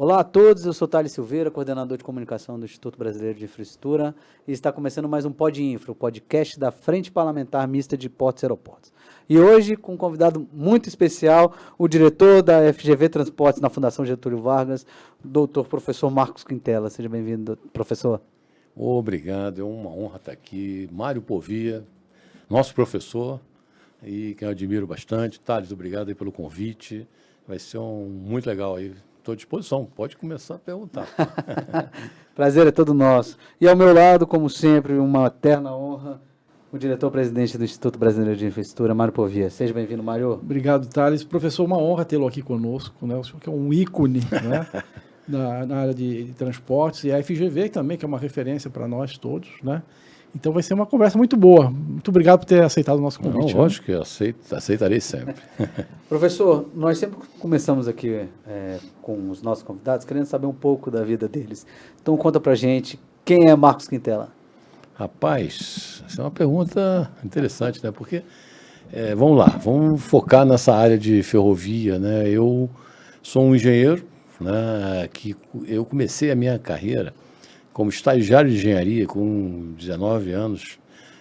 Olá a todos, eu sou Thales Silveira, coordenador de comunicação do Instituto Brasileiro de Infraestrutura, e está começando mais um Pod Infra, o podcast da Frente Parlamentar Mista de Portos e Aeroportos. E hoje, com um convidado muito especial, o diretor da FGV Transportes na Fundação Getúlio Vargas, o doutor professor Marcos Quintela. Seja bem-vindo, professor. Obrigado, é uma honra estar aqui. Mário Povia, nosso professor, e que eu admiro bastante. Thales, obrigado aí pelo convite. Vai ser muito legal aí. Estou à disposição, pode começar a perguntar. Prazer é todo nosso. E ao meu lado, como sempre, uma eterna honra, o diretor-presidente do Instituto Brasileiro de Infraestrutura, Mário Povia. Seja bem-vindo, Mário. Obrigado, Thales. Professor, uma honra tê-lo aqui conosco, né? O senhor que é um ícone, né? na área de transportes, e a FGV também, que é uma referência para nós todos, né? Então vai ser uma conversa muito boa. Muito obrigado por ter aceitado o nosso convite. Não, lógico que eu aceitarei sempre. Professor, nós sempre começamos aqui com os nossos convidados, querendo saber um pouco da vida deles. Então conta pra gente, quem é Marcos Quintela? Rapaz, essa é uma pergunta interessante, né? Porque, vamos lá, vamos focar nessa área de ferrovia, né? Eu sou um engenheiro, né? Que eu comecei a minha carreira como estagiário de engenharia com 19 anos,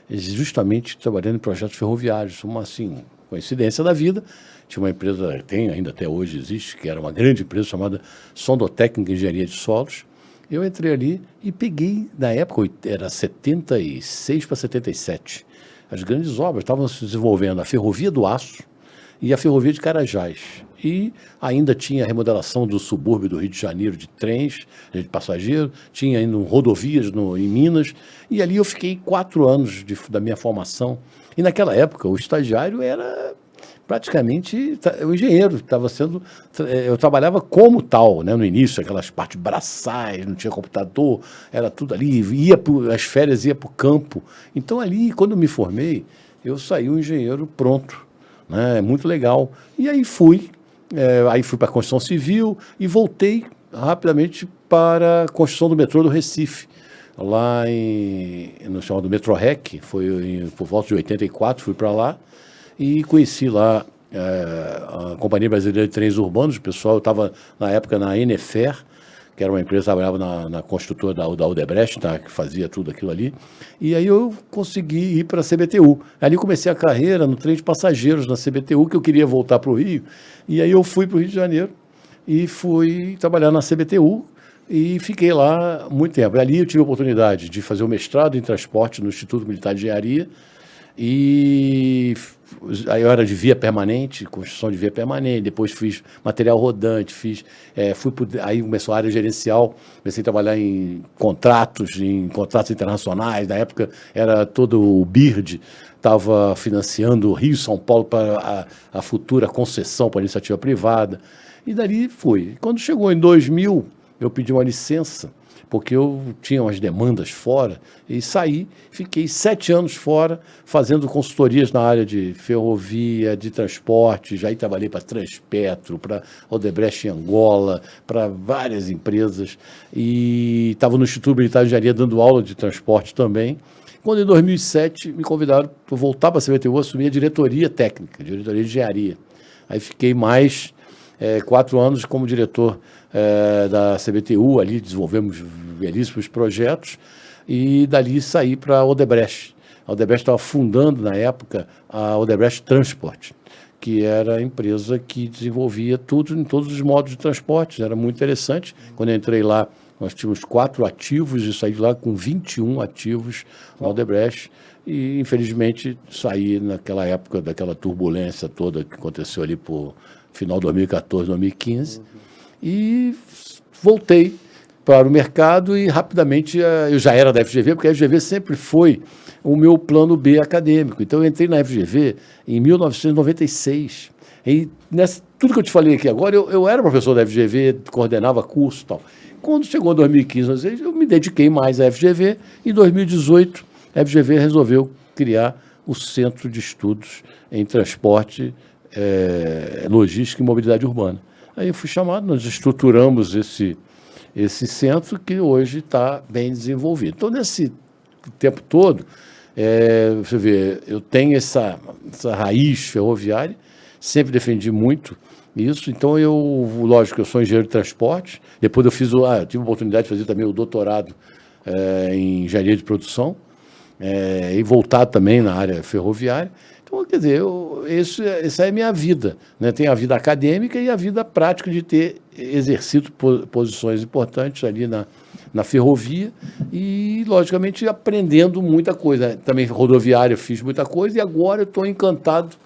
justamente trabalhando em projetos ferroviários, uma assim, coincidência da vida. Tinha uma empresa, tem ainda até hoje existe, que era uma grande empresa chamada Sondotécnica Engenharia de Solos. Eu entrei ali e peguei, na época, era 76 para 77, as grandes obras estavam se desenvolvendo, a Ferrovia do Aço e a Ferrovia de Carajás. E ainda tinha a remodelação do subúrbio do Rio de Janeiro de trens, de passageiro, tinha ainda rodovias em Minas, e ali eu fiquei 4 anos da minha formação. E naquela época o estagiário era praticamente o engenheiro, eu trabalhava como tal, né, no início, aquelas partes braçais, não tinha computador, era tudo ali, as férias ia para o campo. Então ali, quando eu me formei, eu saí um engenheiro pronto, né, muito legal. E aí fui para a construção civil e voltei rapidamente para a construção do metrô do Recife, lá no chamado Metrorec, foi por volta de 84, fui para lá e conheci lá a Companhia Brasileira de Trens Urbanos. O pessoal, eu estava na época na Enefer, que era uma empresa que trabalhava na construtora da Odebrecht, tá, que fazia tudo aquilo ali. E aí eu consegui ir para a CBTU. Ali comecei a carreira no trem de passageiros na CBTU, que eu queria voltar para o Rio. E aí eu fui para o Rio de Janeiro e fui trabalhar na CBTU e fiquei lá muito tempo. Ali eu tive a oportunidade de fazer o mestrado em transporte no Instituto Militar de Engenharia. E aí eu era de via permanente, construção de via permanente, depois fiz material rodante, aí começou a área gerencial, comecei a trabalhar em contratos internacionais. Na época era todo o BIRD, estava financiando Rio-São Paulo para a futura concessão para a iniciativa privada, e dali fui. Quando chegou em 2000, eu pedi uma licença, porque eu tinha umas demandas fora, e saí, fiquei 7 anos fora, fazendo consultorias na área de ferrovia, de transporte. Já aí trabalhei para Transpetro, para Odebrecht em Angola, para várias empresas, e estava no Instituto Militar de Engenharia dando aula de transporte também. Quando em 2007 me convidaram para voltar para a CBTU, assumir a diretoria técnica, diretoria de engenharia. Aí fiquei mais 4 anos como diretor da CBTU, ali desenvolvemos belíssimos projetos, e dali saí para a Odebrecht. A Odebrecht estava fundando, na época, a Odebrecht Transport, que era a empresa que desenvolvia tudo em todos os modos de transporte. Era muito interessante. Quando eu entrei lá, nós tínhamos 4 ativos e saí de lá com 21 ativos na Odebrecht. E, infelizmente, saí naquela época daquela turbulência toda que aconteceu ali por final de 2014, 2015. E voltei para o mercado e rapidamente eu já era da FGV, porque a FGV sempre foi o meu plano B acadêmico. Então eu entrei na FGV em 1996. E tudo que eu te falei aqui agora, eu era professor da FGV, coordenava curso e tal. Quando chegou 2015, eu me dediquei mais à FGV. Em 2018, a FGV resolveu criar o Centro de Estudos em Transporte, Logística e Mobilidade Urbana. Aí eu fui chamado, nós estruturamos esse centro, que hoje está bem desenvolvido. Então, nesse tempo todo, você vê, eu tenho essa raiz ferroviária, sempre defendi muito isso. Então, lógico, eu sou engenheiro de transporte. Depois eu tive a oportunidade de fazer também o doutorado em engenharia de produção e voltar também na área ferroviária. Então, quer dizer, essa é a minha vida, né? Tem a vida acadêmica e a vida prática de ter exercido posições importantes ali na ferrovia e, logicamente, aprendendo muita coisa. Também rodoviária fiz muita coisa e agora eu estou encantado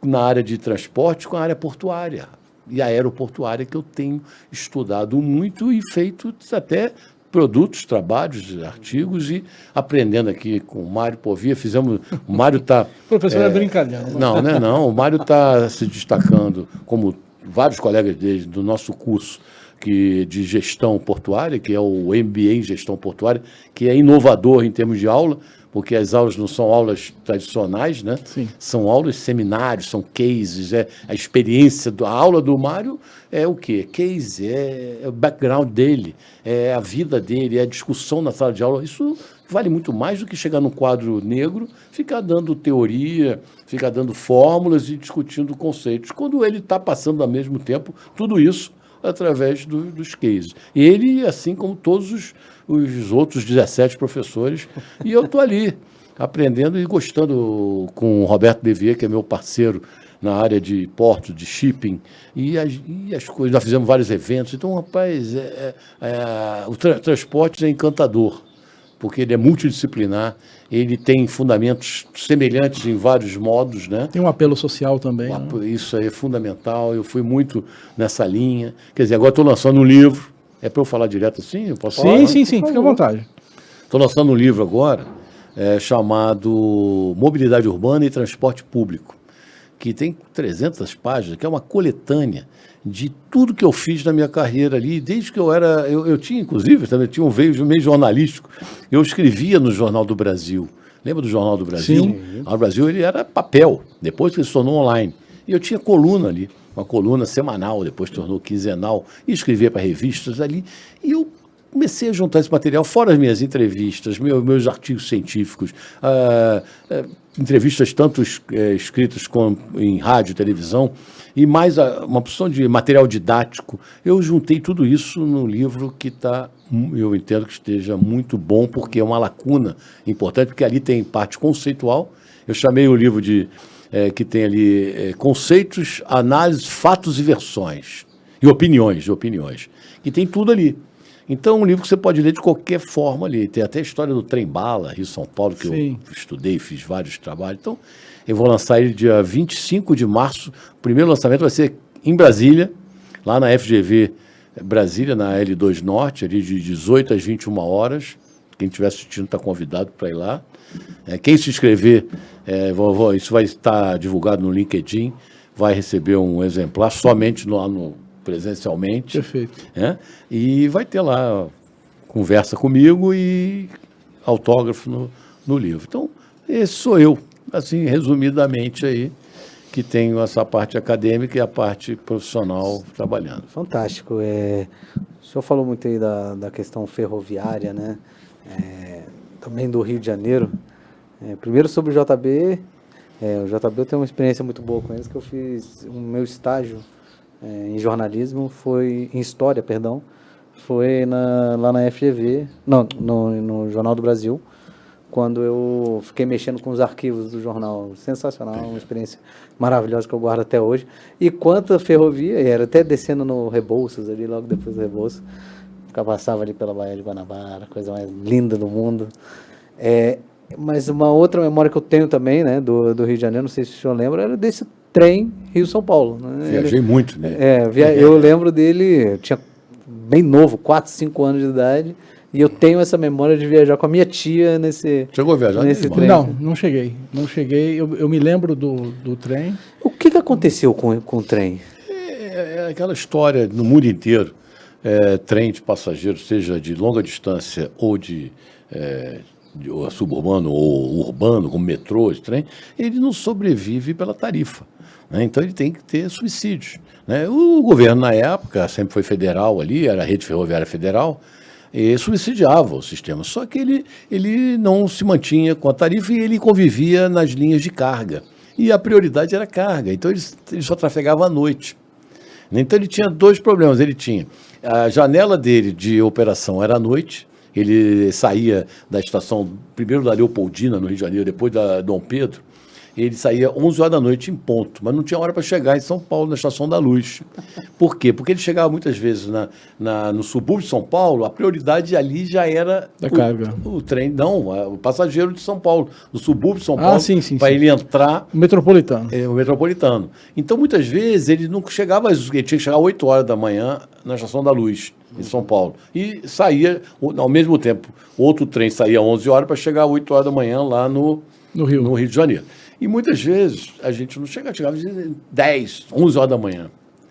na área de transporte com a área portuária e aeroportuária, que eu tenho estudado muito e feito até produtos, trabalhos, artigos e aprendendo aqui com o Mário Povia. O Mário está... Professor, é brincadeira. Não. O Mário está se destacando, como vários colegas dele do nosso curso de gestão portuária, que é o MBA em gestão portuária, que é inovador em termos de aula, porque as aulas não são aulas tradicionais, né? Sim. São aulas, seminários, são cases, a experiência, a aula do Mário é o quê? Case, é o background dele, é a vida dele, é a discussão na sala de aula. Isso vale muito mais do que chegar num quadro negro, ficar dando teoria, ficar dando fórmulas e discutindo conceitos, quando ele está passando ao mesmo tempo tudo isso através dos cases. Ele, assim como todos os outros 17 professores, e eu estou ali aprendendo e gostando com o Roberto Bevier, que é meu parceiro na área de porto, de shipping, e as coisas. Nós fizemos vários eventos. Então, rapaz, o transporte é encantador, porque ele é multidisciplinar, ele tem fundamentos semelhantes em vários modos, né? Tem um apelo social também. Né? Isso aí é fundamental, eu fui muito nessa linha. Quer dizer, agora estou lançando um livro. É para eu falar direto assim? Eu posso falar? Sim, fica à vontade. Estou lançando um livro agora chamado Mobilidade Urbana e Transporte Público, que tem 300 páginas, que é uma coletânea de tudo que eu fiz na minha carreira ali, desde que eu tinha, inclusive, também tinha um veio meio jornalístico, eu escrevia no Jornal do Brasil. Lembra do Jornal do Brasil? Sim. O Jornal do Brasil ele era papel, depois que ele se tornou online. E eu tinha coluna ali, uma coluna semanal, depois tornou quinzenal, e escrevia para revistas ali, e eu comecei a juntar esse material, fora as minhas entrevistas, meus artigos científicos, entrevistas tanto escritas em rádio, televisão, e mais uma opção de material didático. Eu juntei tudo isso no livro que eu entendo que esteja muito bom, porque é uma lacuna importante, porque ali tem parte conceitual. Eu chamei o livro que tem ali conceitos, análises, fatos e versões, e opiniões, que tem tudo ali. Então, é um livro que você pode ler de qualquer forma ali. Tem até a história do trem-bala, Rio-São Paulo, que Sim. eu estudei, fiz vários trabalhos. Então, eu vou lançar ele dia 25 de março. O primeiro lançamento vai ser em Brasília, lá na FGV Brasília, na L2 Norte, ali de 18 às 21 horas. Quem estiver assistindo está convidado para ir lá. Quem se inscrever, isso vai estar divulgado no LinkedIn, vai receber um exemplar somente presencialmente. Perfeito. E vai ter lá conversa comigo e autógrafo no livro. Então, esse sou eu, assim, resumidamente aí, que tenho essa parte acadêmica e a parte profissional trabalhando. Fantástico. O senhor falou muito aí da questão ferroviária, né? Também do Rio de Janeiro. Primeiro sobre o JB. O JB eu tenho uma experiência muito boa com eles, que eu fiz o meu estágio em jornalismo, em história, foi lá na FGV, não, no Jornal do Brasil, quando eu fiquei mexendo com os arquivos do jornal. Sensacional, uma experiência maravilhosa que eu guardo até hoje. E quanto a ferrovia, era até descendo no Rebouças, ali logo depois do Rebouças, passava ali pela Baía de Guanabara, coisa mais linda do mundo. Mas uma outra memória que eu tenho também, né, do Rio de Janeiro, não sei se o senhor lembra, era desse trem Rio-São Paulo. Né? Viajei muito, né? Eu lembro dele, eu tinha bem novo, 4, 5 anos de idade, e eu tenho essa memória de viajar com a minha tia nesse... Chegou a viajar nesse trem? Não cheguei. Eu me lembro do trem. O que aconteceu com o trem? É aquela história no mundo inteiro, trem de passageiros, seja de longa distância ou de suburbano ou urbano, como metrô, de trem, ele não sobrevive pela tarifa. Né? Então ele tem que ter subsídios. Né? O governo, na época, sempre foi federal ali, era a Rede Ferroviária Federal, e subsidiava o sistema. Só que ele não se mantinha com a tarifa e ele convivia nas linhas de carga. e a prioridade era carga. Então ele só trafegava à noite. Então ele tinha dois problemas. Ele tinha a janela dele de operação era à noite. Ele saía da estação, primeiro da Leopoldina, no Rio de Janeiro, depois da Dom Pedro. Ele saía 11 horas da noite em ponto, mas não tinha hora para chegar em São Paulo, na Estação da Luz. Por quê? Porque ele chegava muitas vezes no subúrbio de São Paulo, a prioridade ali já era da carga. O trem, não, o passageiro de São Paulo, do subúrbio de São Paulo, para ele entrar... O metropolitano. O metropolitano. Então, muitas vezes, ele não chegava, ele tinha que chegar às 8 horas da manhã na Estação da Luz, em São Paulo. E saía, ao mesmo tempo, outro trem saía às 11 horas para chegar às 8 horas da manhã lá no Rio de Janeiro. E muitas vezes a gente não chegava de 10, 11 horas da manhã.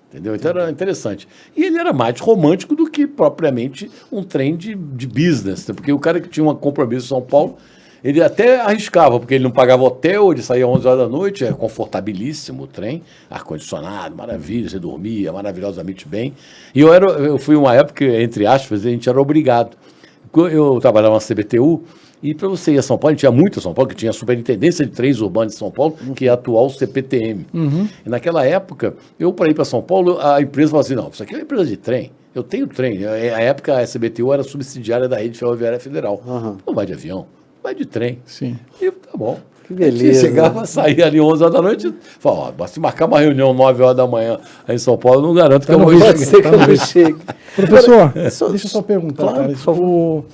Entendeu? Então era interessante. E ele era mais romântico do que propriamente um trem de business, porque o cara que tinha um compromisso em São Paulo, ele até arriscava, porque ele não pagava hotel, ele saía às 11 horas da noite, é confortabilíssimo o trem, ar-condicionado, maravilha, você dormia maravilhosamente bem. E eu fui uma época, entre aspas, a gente era obrigado. Eu trabalhava na CBTU, e para você ir a São Paulo, a gente ia muito a São Paulo, que tinha a Superintendência de Trens Urbanos de São Paulo, que é a atual CPTM. E naquela época, para ir para São Paulo, a empresa falou assim, não, isso aqui é uma empresa de trem, eu tenho trem. A época, a CBTU era subsidiária da Rede Ferroviária Federal. Não vai de avião, vai de trem. Sim. E tá bom. Que beleza. Chegava, saía ali 11 horas da noite, falava, ó, se marcar uma reunião 9 horas da manhã aí em São Paulo, eu não garanto que eu vou Pode ser que eu não chegue. Professor, deixa eu só perguntar, Claro, cara, por favor.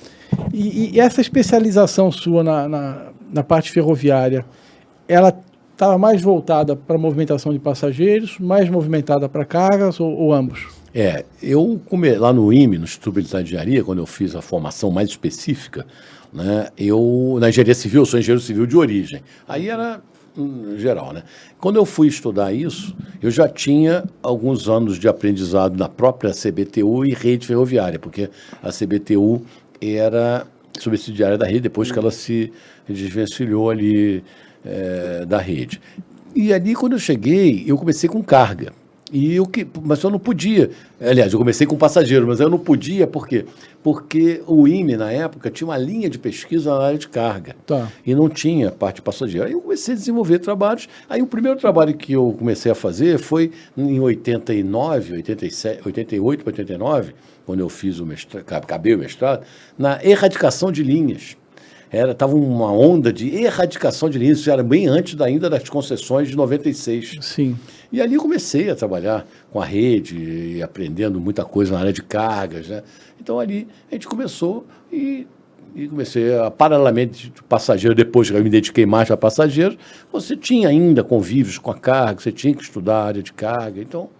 E essa especialização sua na parte ferroviária, ela estava mais voltada para a movimentação de passageiros, mais movimentada para cargas ou ambos? Lá no IME, no Instituto Militar de Engenharia, quando eu fiz a formação mais específica, né, na engenharia civil, eu sou engenheiro civil de origem, aí era geral, né? Quando eu fui estudar isso, eu já tinha alguns anos de aprendizado na própria CBTU e rede ferroviária, porque a CBTU era subsidiária da rede, depois que ela se desvencilhou ali da rede. E ali, quando eu cheguei, eu comecei com carga. Mas eu não podia. Aliás, eu comecei com passageiro, mas eu não podia, por quê? Porque o IME, na época, tinha uma linha de pesquisa na área de carga. Tá. E não tinha parte de passageiro. Aí eu comecei a desenvolver trabalhos. Aí o primeiro trabalho que eu comecei a fazer foi em 89, 87, 88 para 89, quando eu fiz acabei o mestrado, na erradicação de linhas. Estava uma onda de erradicação de linhas, isso era bem antes ainda das concessões de 96. Sim. E ali eu comecei a trabalhar com a rede e aprendendo muita coisa na área de cargas, né? Então ali a gente começou e comecei paralelamente de passageiro, depois que eu me dediquei mais a passageiro, você tinha ainda convívios com a carga, você tinha que estudar a área de carga, então...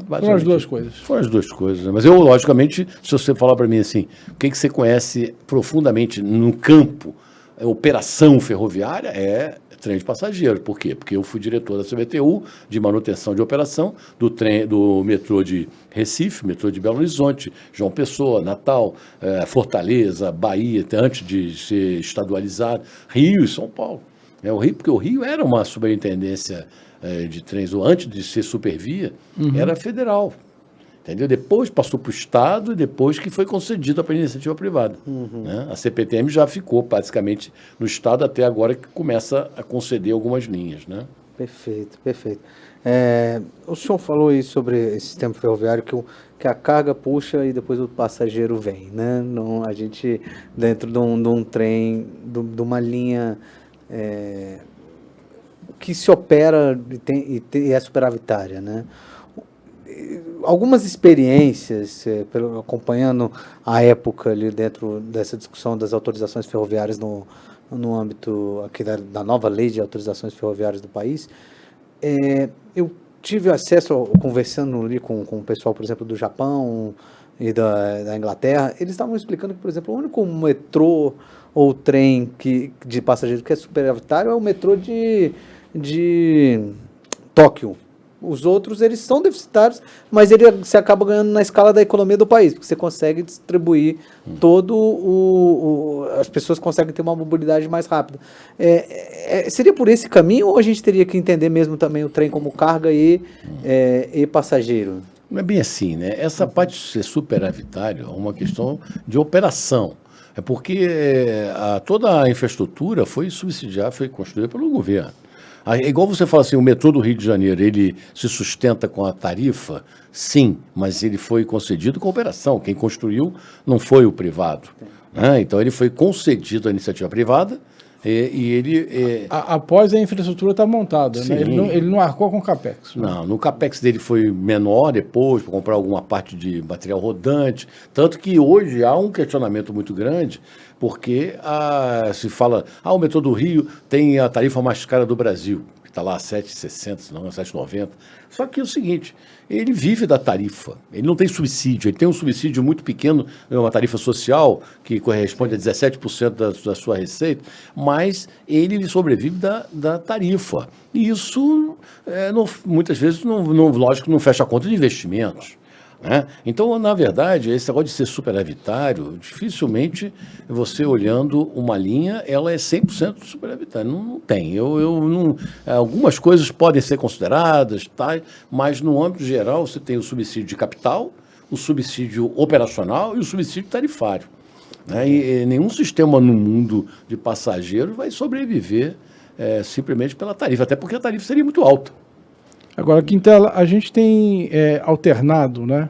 Foram as duas coisas. Foram as duas coisas, né? Mas eu, logicamente, se você falar para mim assim, o que você conhece profundamente no campo, operação ferroviária, é trem de passageiro. Por quê? Porque eu fui diretor da CBTU, de manutenção de operação, do metrô de Recife, metrô de Belo Horizonte, João Pessoa, Natal, Fortaleza, Bahia, antes de ser estadualizado, Rio e São Paulo. Porque o Rio era uma superintendência de trens, antes de ser supervia, era federal. Entendeu? Depois passou para o Estado e depois que foi concedida para a iniciativa privada. Né? A CPTM já ficou basicamente no Estado até agora que começa a conceder algumas linhas. Né? Perfeito, perfeito. O senhor falou aí sobre esse sistema ferroviário que a carga puxa e depois o passageiro vem. Né? Não, a gente, dentro de um trem, de uma linha... que se opera e é superavitária, né? Algumas experiências, acompanhando a época ali dentro dessa discussão das autorizações ferroviárias no âmbito aqui da nova lei de autorizações ferroviárias do país, eu tive acesso, conversando ali com o pessoal, por exemplo, do Japão e da Inglaterra, eles estavam explicando que, por exemplo, o único metrô ou trem de passageiro que é superavitário é o metrô de Tóquio. Os outros, eles são deficitários, mas você acaba ganhando na escala da economia do país, porque você consegue distribuir as pessoas conseguem ter uma mobilidade mais rápida. Seria por esse caminho ou a gente teria que entender mesmo também o trem como carga e passageiro? Não é bem assim, né? Essa parte de ser superavitário é uma questão de operação. É porque toda a infraestrutura foi subsidiada, foi construída pelo governo. É igual você fala assim, o metrô do Rio de Janeiro, ele se sustenta com a tarifa? Sim, mas ele foi concedido com operação. Quem construiu não foi o privado, né? Então ele foi concedido à iniciativa privada e ele... Após a infraestrutura estar montada, né? Sim. Ele não arcou com o CAPEX. Né? Não, no CAPEX dele foi menor depois, para comprar alguma parte de material rodante. Tanto que hoje há um questionamento muito grande, porque se fala, o metrô do Rio tem a tarifa mais cara do Brasil, que está lá a 7,60, senão é 7,90. Só que é o seguinte, ele vive da tarifa, ele não tem subsídio, ele tem um subsídio muito pequeno, uma tarifa social, que corresponde a 17% da sua receita, mas ele sobrevive da tarifa. E isso, muitas vezes, lógico, não fecha a conta de investimentos. Né? Então, na verdade, esse negócio de ser superavitário, dificilmente você olhando uma linha, ela é 100% superavitária. Não tem. Algumas coisas podem ser consideradas, tá? Mas no âmbito geral você tem o subsídio de capital, o subsídio operacional e o subsídio tarifário. Né? E nenhum sistema no mundo de passageiros vai sobreviver simplesmente pela tarifa, até porque a tarifa seria muito alta. Agora, Quintela, a gente tem alternado, né,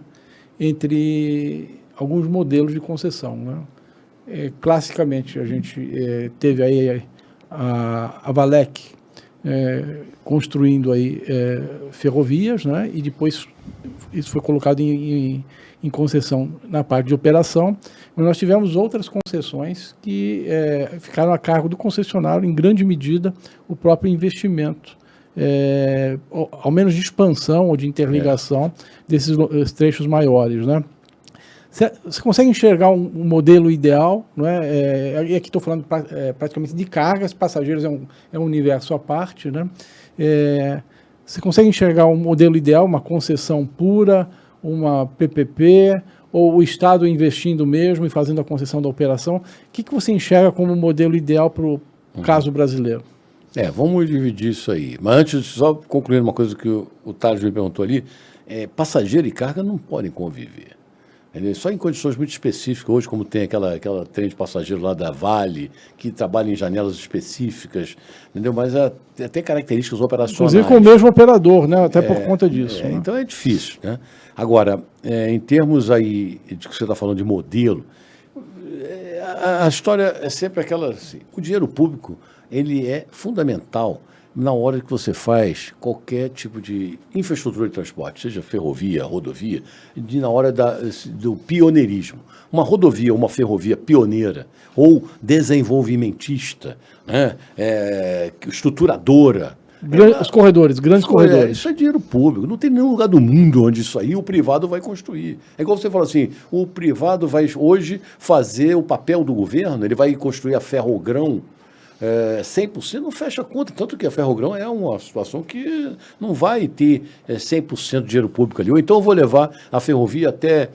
entre alguns modelos de concessão. Né? Classicamente, a gente teve aí a Valec construindo aí, ferrovias, né, e depois isso foi colocado em concessão na parte de operação, mas nós tivemos outras concessões que ficaram a cargo do concessionário, em grande medida, o próprio investimento, ao menos de expansão ou de interligação desses trechos maiores, né? Você consegue enxergar um modelo ideal, não é? E aqui estou falando praticamente de cargas, passageiros é um universo à parte, né? Você consegue enxergar um modelo ideal, uma concessão pura, uma PPP, ou o Estado investindo mesmo e fazendo a concessão da operação? O que você enxerga como modelo ideal para o caso brasileiro? Vamos dividir isso aí. Mas antes, só concluir uma coisa que o Thales me perguntou ali, passageiro e carga não podem conviver. Só em condições muito específicas, hoje como tem aquela trem de passageiro lá da Vale, que trabalha em janelas específicas, entendeu? Mas tem características operacionais. Inclusive com o mesmo operador, né? Até por conta disso. Né? Então é difícil, né? Agora, em termos aí de que você está falando de modelo, a história é sempre aquela assim, o dinheiro público ele é fundamental na hora que você faz qualquer tipo de infraestrutura de transporte, seja ferrovia, rodovia, na hora do pioneirismo. Uma rodovia, uma ferrovia pioneira ou desenvolvimentista, né, estruturadora. Os corredores, grandes corredores. Isso é dinheiro público. Não tem nenhum lugar do mundo onde isso aí o privado vai construir. É igual você fala assim, o privado vai hoje fazer o papel do governo, ele vai construir a Ferrogrão, 100% não fecha a conta, tanto que a Ferrogrão é uma situação que não vai ter 100% de dinheiro público ali. Ou então eu vou levar a ferrovia até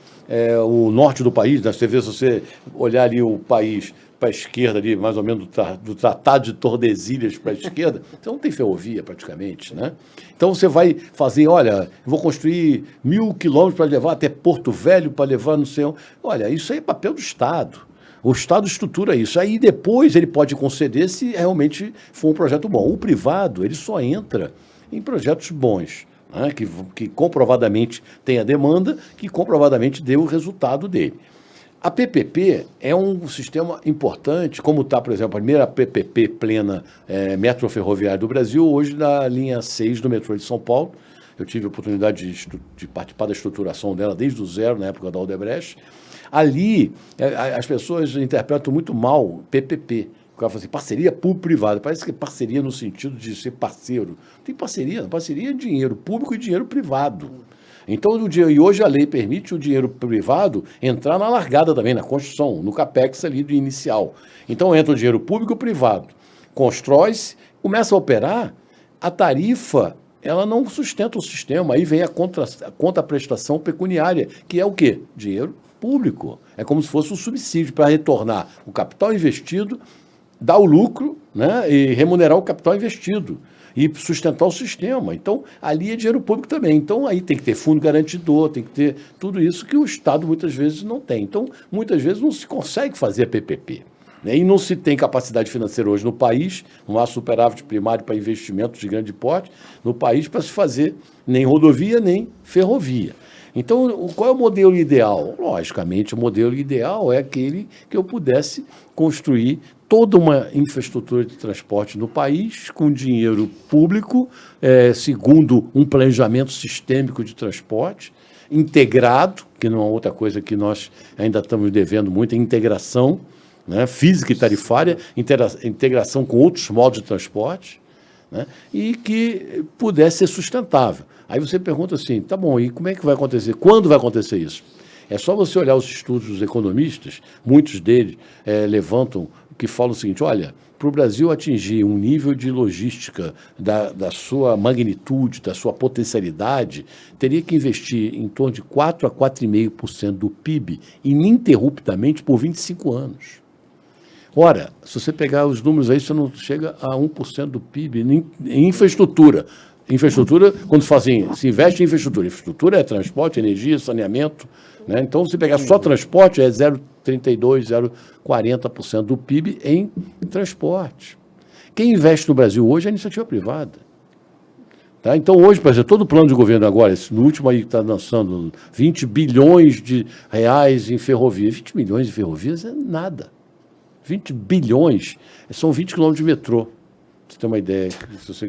o norte do país, né? Você vê, se você olhar ali o país para a esquerda, ali, mais ou menos do Tratado de Tordesilhas para a esquerda, então não tem ferrovia praticamente, né? Então você vai fazer, olha, vou construir 1.000 quilômetros para levar até Porto Velho, para levar não sei onde. Olha, isso aí é papel do Estado. O Estado estrutura isso. Aí depois ele pode conceder se realmente for um projeto bom. O privado, ele só entra em projetos bons, né? que comprovadamente tem a demanda, que comprovadamente deu o resultado dele. A PPP é um sistema importante, como está, por exemplo, a primeira PPP plena metro ferroviária do Brasil, hoje na linha 6 do metrô de São Paulo. Eu tive a oportunidade de participar da estruturação dela desde o zero, na época da Odebrecht. Ali, as pessoas interpretam muito mal PPP. O cara fala assim, parceria público-privada. Parece que é parceria no sentido de ser parceiro. Tem parceria. Parceria é dinheiro público e dinheiro privado. Então, e hoje a lei permite o dinheiro privado entrar na largada também, na construção, no CAPEX ali do inicial. Então, entra o dinheiro público e privado. Constrói-se, começa a operar, a tarifa ela não sustenta o sistema. Aí vem a contraprestação pecuniária, que é o quê? Dinheiro público. É como se fosse um subsídio para retornar o capital investido, dar o lucro, né, e remunerar o capital investido e sustentar o sistema. Então, ali é dinheiro público também. Então, aí tem que ter fundo garantidor, tem que ter tudo isso que o Estado muitas vezes não tem. Então, muitas vezes não se consegue fazer a PPP. né? E não se tem capacidade financeira hoje no país, não há superávit primário para investimentos de grande porte no país para se fazer nem rodovia nem ferrovia. Então, qual é o modelo ideal? Logicamente, o modelo ideal é aquele que eu pudesse construir toda uma infraestrutura de transporte no país com dinheiro público, segundo um planejamento sistêmico de transporte, integrado, que não é outra coisa que nós ainda estamos devendo muito, é integração, né, física e tarifária, integração com outros modos de transporte, né, e que pudesse ser sustentável. Aí você pergunta assim, tá bom, e como é que vai acontecer? Quando vai acontecer isso? É só você olhar os estudos dos economistas, muitos deles levantam, que falam o seguinte, olha, para o Brasil atingir um nível de logística da sua magnitude, da sua potencialidade, teria que investir em torno de 4 a 4,5% do PIB ininterruptamente por 25 anos. Ora, se você pegar os números aí, você não chega a 1% do PIB em infraestrutura. Infraestrutura, quando se investe em infraestrutura. Infraestrutura é transporte, energia, saneamento, né? Então, se pegar só transporte, é 0,32%, 0,40% do PIB em transporte. Quem investe no Brasil hoje é a iniciativa privada. Tá? Então, hoje, por exemplo, todo o plano de governo agora, esse no último aí que está lançando 20 bilhões de reais em ferrovia. 20 milhões de ferrovias é nada. 20 bilhões são 20 quilômetros de metrô. Você tem uma ideia, se você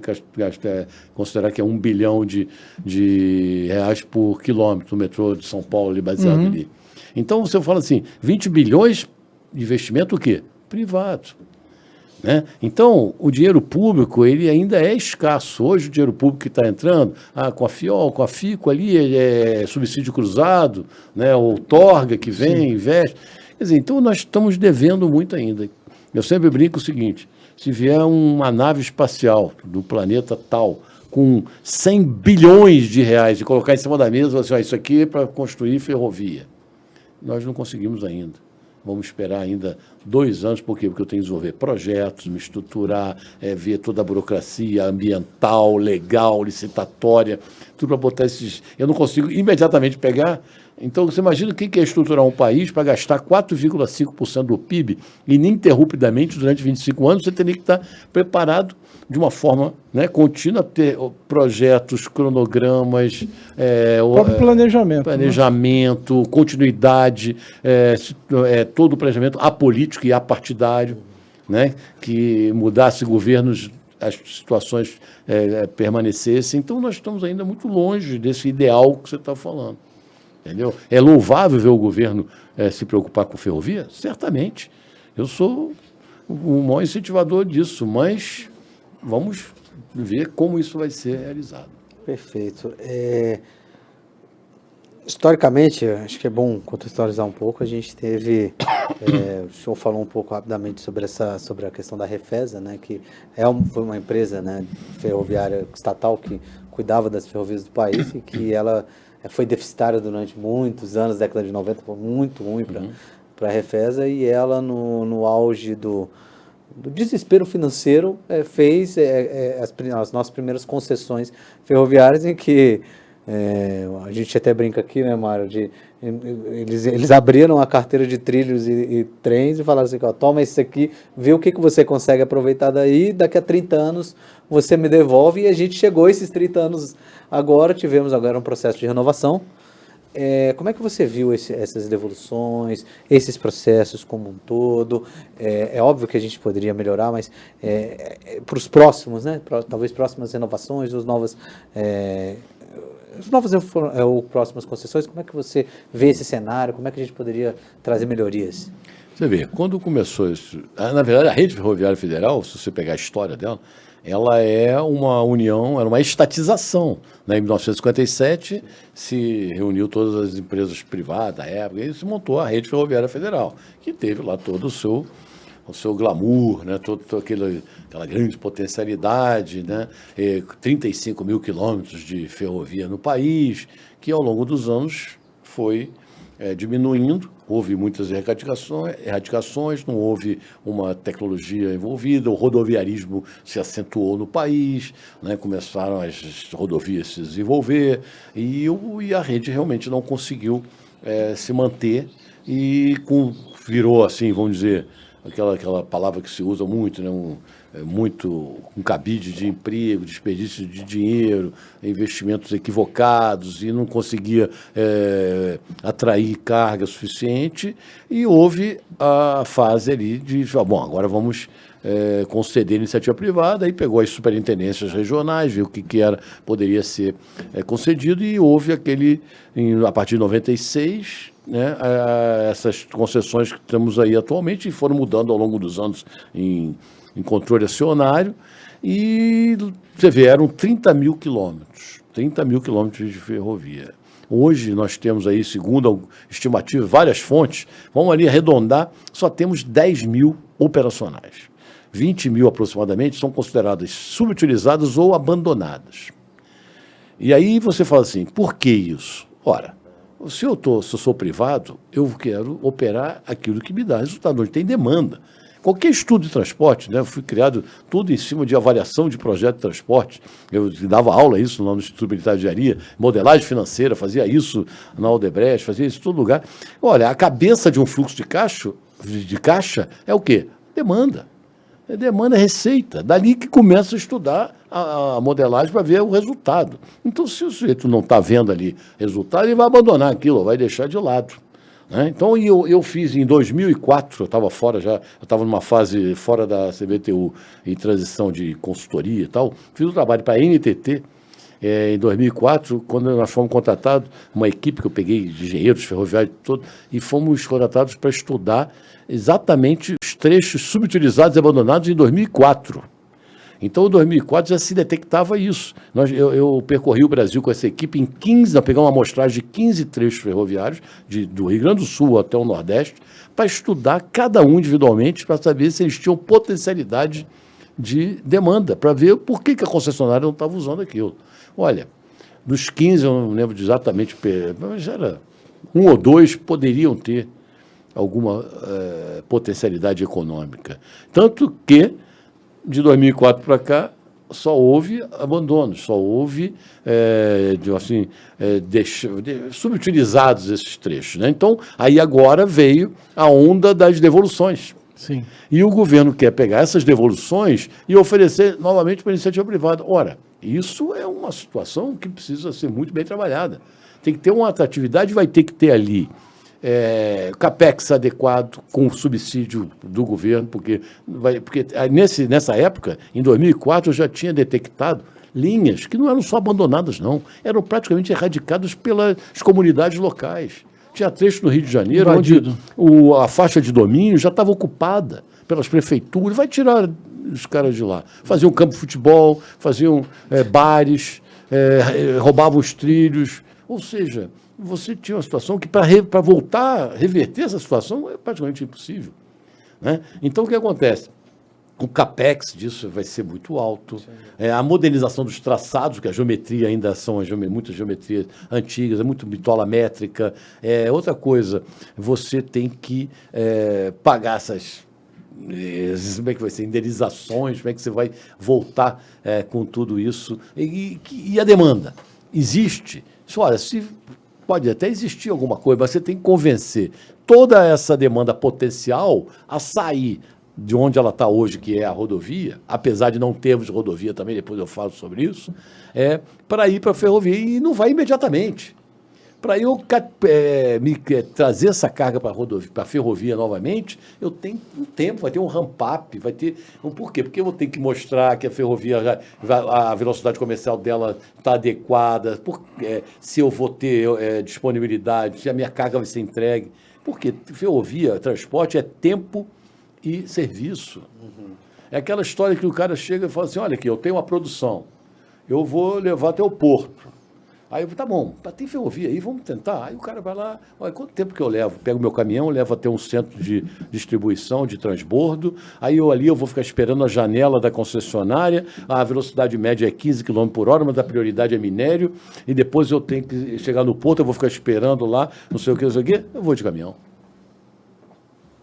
considerar que é 1 bilhão de reais por quilômetro no metrô de São Paulo, ali, baseado ali. Então, você fala assim, 20 bilhões de investimento o quê? Privado. Né? Então, o dinheiro público ele ainda é escasso. Hoje, o dinheiro público que está entrando, com a FIOL, com a FICO ali, é subsídio cruzado, né? O Torga que vem, investe. Quer dizer, então, nós estamos devendo muito ainda. Eu sempre brinco o seguinte, se vier uma nave espacial do planeta tal, com 100 bilhões de reais, e colocar em cima da mesa, assim, isso aqui é para construir ferrovia. Nós não conseguimos ainda. Vamos esperar ainda 2 anos, por quê? Porque eu tenho que desenvolver projetos, me estruturar, ver toda a burocracia ambiental, legal, licitatória, tudo para botar esses... Eu não consigo imediatamente pegar... Então, você imagina o que é estruturar um país para gastar 4,5% do PIB ininterruptamente durante 25 anos, você teria que estar preparado de uma forma, né, contínua, ter projetos, cronogramas, próprio planejamento, né? Continuidade, todo o planejamento apolítico e apartidário, né, que mudasse governos, as situações permanecessem. Então, nós estamos ainda muito longe desse ideal que você está falando. Entendeu? É louvável ver o governo se preocupar com ferrovia? Certamente. Eu sou o maior incentivador disso, mas vamos ver como isso vai ser realizado. Perfeito. Historicamente, acho que é bom contextualizar um pouco, a gente teve, o senhor falou um pouco rapidamente sobre a questão da Refesa, né, que foi uma empresa, né, ferroviária estatal que cuidava das ferrovias do país e que ela foi deficitária durante muitos anos, década de 90, foi muito ruim para a Refesa, e ela, no auge do desespero financeiro, fez as nossas primeiras concessões ferroviárias, em que a gente até brinca aqui, né, Mário, eles abriram a carteira de trilhos e trens e falaram assim, ó, toma isso aqui, vê o que você consegue aproveitar daí, daqui a 30 anos você me devolve, e a gente chegou a esses 30 anos agora, tivemos agora um processo de renovação. Como é que você viu essas devoluções, esses processos como um todo? É óbvio que a gente poderia melhorar, mas para os próximos, né, talvez próximas renovações, as novas ou próximas concessões, como é que você vê esse cenário? Como é que a gente poderia trazer melhorias? Você vê, quando começou isso... Na verdade, a Rede Ferroviária Federal, se você pegar a história dela, ela é uma união, era uma estatização. Né? Em 1957, se reuniu todas as empresas privadas da época e se montou a Rede Ferroviária Federal, que teve lá todo o seu glamour, né? Toda aquela grande potencialidade, né? 35 mil quilômetros de ferrovia no país, que ao longo dos anos foi diminuindo. Houve muitas erradicações, não houve uma tecnologia envolvida, o rodoviarismo se acentuou no país, né? Começaram as rodovias a se desenvolver e a rede realmente não conseguiu se manter e virou, assim, vamos dizer, aquela palavra que se usa muito, né? Um cabide de emprego, desperdício de dinheiro, investimentos equivocados e não conseguia atrair carga suficiente, e houve a fase ali de, bom, agora vamos conceder iniciativa privada, aí pegou as superintendências regionais, viu o que poderia ser concedido, e houve a partir de 96, né, essas concessões que temos aí atualmente, e foram mudando ao longo dos anos em controle acionário, e você vê, eram 30 mil quilômetros de ferrovia. Hoje nós temos aí, segundo a estimativa, várias fontes, vamos ali arredondar, só temos 10 mil operacionais. 20 mil aproximadamente são consideradas subutilizadas ou abandonadas. E aí você fala assim, por que isso? Ora, se eu sou privado, eu quero operar aquilo que me dá resultado, onde tem demanda. Qualquer estudo de transporte, né? Eu fui criado tudo em cima de avaliação de projeto de transporte. Eu dava aula isso lá no Instituto Militar de Engenharia, modelagem financeira, fazia isso na Odebrecht, fazia isso em todo lugar. Olha, a cabeça de um fluxo de caixa é o quê? Demanda. Demanda é receita. Dali que começa a estudar a modelagem para ver o resultado. Então, se o sujeito não está vendo ali resultado, ele vai abandonar aquilo, vai deixar de lado. Né? Então, eu fiz em 2004, eu estava fora já, eu estava numa fase fora da CBTU, em transição de consultoria e tal, fiz um trabalho para a NTT, em 2004, quando nós fomos contratados, uma equipe que eu peguei de engenheiros ferroviários todo, e fomos contratados para estudar exatamente os trechos subutilizados e abandonados em 2004. Então, em 2004 já se detectava isso. Eu percorri o Brasil com essa equipe em 15, nós pegamos uma amostragem de 15 trechos ferroviários, do Rio Grande do Sul até o Nordeste, para estudar cada um individualmente, para saber se eles tinham potencialidade de demanda, para ver por que a concessionária não estava usando aquilo. Olha, dos 15, eu não lembro exatamente, mas era 1 ou 2 poderiam ter alguma potencialidade econômica. Tanto que, de 2004 para cá, só houve abandonos, só houve subutilizados esses trechos. Né? Então, aí agora veio a onda das devoluções. Sim. E o governo quer pegar essas devoluções e oferecer novamente para a iniciativa privada. Ora, isso é uma situação que precisa ser muito bem trabalhada. Tem que ter uma atratividade, vai ter que ter ali CAPEX adequado com subsídio do governo, porque nessa época, em 2004, eu já tinha detectado linhas que não eram só abandonadas, não, eram praticamente erradicadas pelas comunidades locais. Tinha trecho no Rio de Janeiro, invadido, onde a faixa de domínio já estava ocupada pelas prefeituras, vai tirar os caras de lá. Faziam campo de futebol, faziam bares, roubavam os trilhos, ou seja, você tinha uma situação que, para voltar a reverter essa situação, é praticamente impossível. Né? Então, o que acontece? O CAPEX disso vai ser muito alto. A modernização dos traçados, que a geometria ainda são muitas geometrias antigas, é muito bitola métrica. Outra coisa, você tem que pagar como é que vai ser, indenizações, como é que você vai voltar com tudo isso. E a demanda? Existe. Olha, pode até existir alguma coisa, mas você tem que convencer toda essa demanda potencial a sair de onde ela está hoje, que é a rodovia, apesar de não termos rodovia também, depois eu falo sobre isso, para ir para a ferrovia, e não vai imediatamente. Para eu trazer essa carga para a ferrovia novamente, eu tenho um tempo, vai ter um ramp-up, vai ter... Por quê? Porque eu vou ter que mostrar que a ferrovia, a velocidade comercial dela está adequada, se eu vou ter disponibilidade, se a minha carga vai ser entregue. Porque ferrovia, transporte é tempo e serviço. Uhum. É aquela história que o cara chega e fala assim, olha aqui, eu tenho uma produção, eu vou levar até o porto. Aí eu, tá bom, tem ferrovia aí, vamos tentar. Aí o cara vai lá, olha, quanto tempo que eu levo? Pego meu caminhão, levo até um centro de distribuição, de transbordo, aí eu vou ficar esperando a janela da concessionária, a velocidade média é 15 km por hora, mas a prioridade é minério, e depois eu tenho que chegar no porto, eu vou ficar esperando lá, não sei o que, eu vou de caminhão.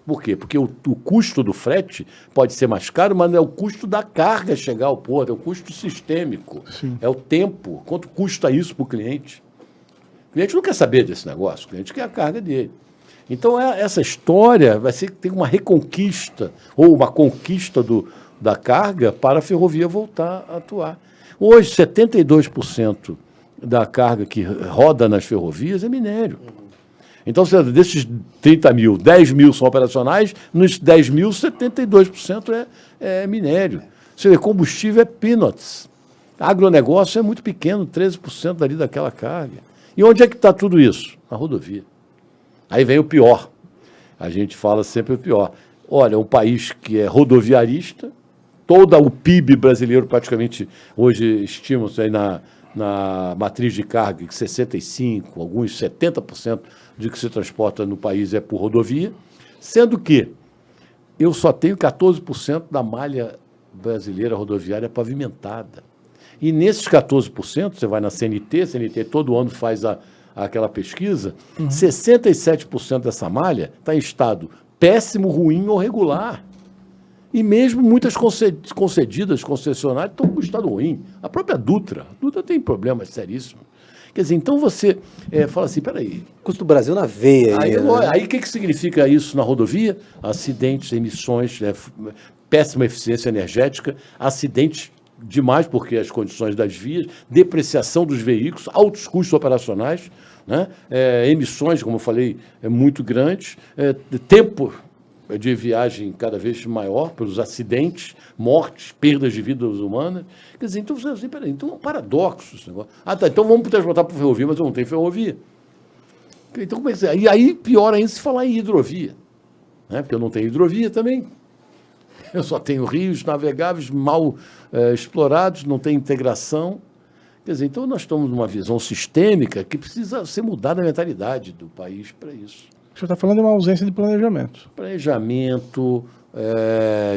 Por quê? Porque o custo do frete pode ser mais caro, mas não é o custo da carga chegar ao porto, é o custo sistêmico. Sim. É o tempo. Quanto custa isso para o cliente? O cliente não quer saber desse negócio, o cliente quer a carga dele. Então, essa história vai ser que tem uma reconquista, ou uma conquista da carga para a ferrovia voltar a atuar. Hoje, 72% da carga que roda nas ferrovias é minério. Então, desses 30 mil, 10 mil são operacionais, nos 10 mil, 72% é minério. Você vê, combustível é peanuts. Agronegócio é muito pequeno, 13% dali daquela carga. E onde é que está tudo isso? Na rodovia. Aí vem o pior. A gente fala sempre o pior. Olha, um país que é rodoviarista, todo o PIB brasileiro praticamente, hoje estima-se aí na matriz de carga que 65%, alguns 70% de que se transporta no país é por rodovia, sendo que eu só tenho 14% da malha brasileira rodoviária pavimentada. E nesses 14%, você vai na CNT todo ano faz aquela pesquisa, 67% dessa malha está em estado péssimo, ruim ou regular. E mesmo muitas concedidas, concessionárias, estão com estado ruim. A própria Dutra tem problemas seríssimos. Quer dizer, então você fala assim, peraí. Custo do Brasil na veia. Aí o que significa isso na rodovia? Acidentes, emissões, péssima eficiência energética, acidentes demais, porque as condições das vias, depreciação dos veículos, altos custos operacionais, né? Emissões, como eu falei, muito grandes, tempo de viagem cada vez maior pelos acidentes, mortes, perdas de vidas humanas. Quer dizer, então, assim, peraí, então é um paradoxo esse negócio. Tá, então vamos transportar por ferrovia, mas eu não tenho ferrovia. Então, como é que é? E aí, pior ainda se falar em hidrovia, né? Porque eu não tenho hidrovia também. Eu só tenho rios navegáveis mal explorados, não tem integração. Quer dizer, então nós estamos numa visão sistêmica que precisa ser mudada a mentalidade do país para isso. O senhor está falando de uma ausência de planejamento. Planejamento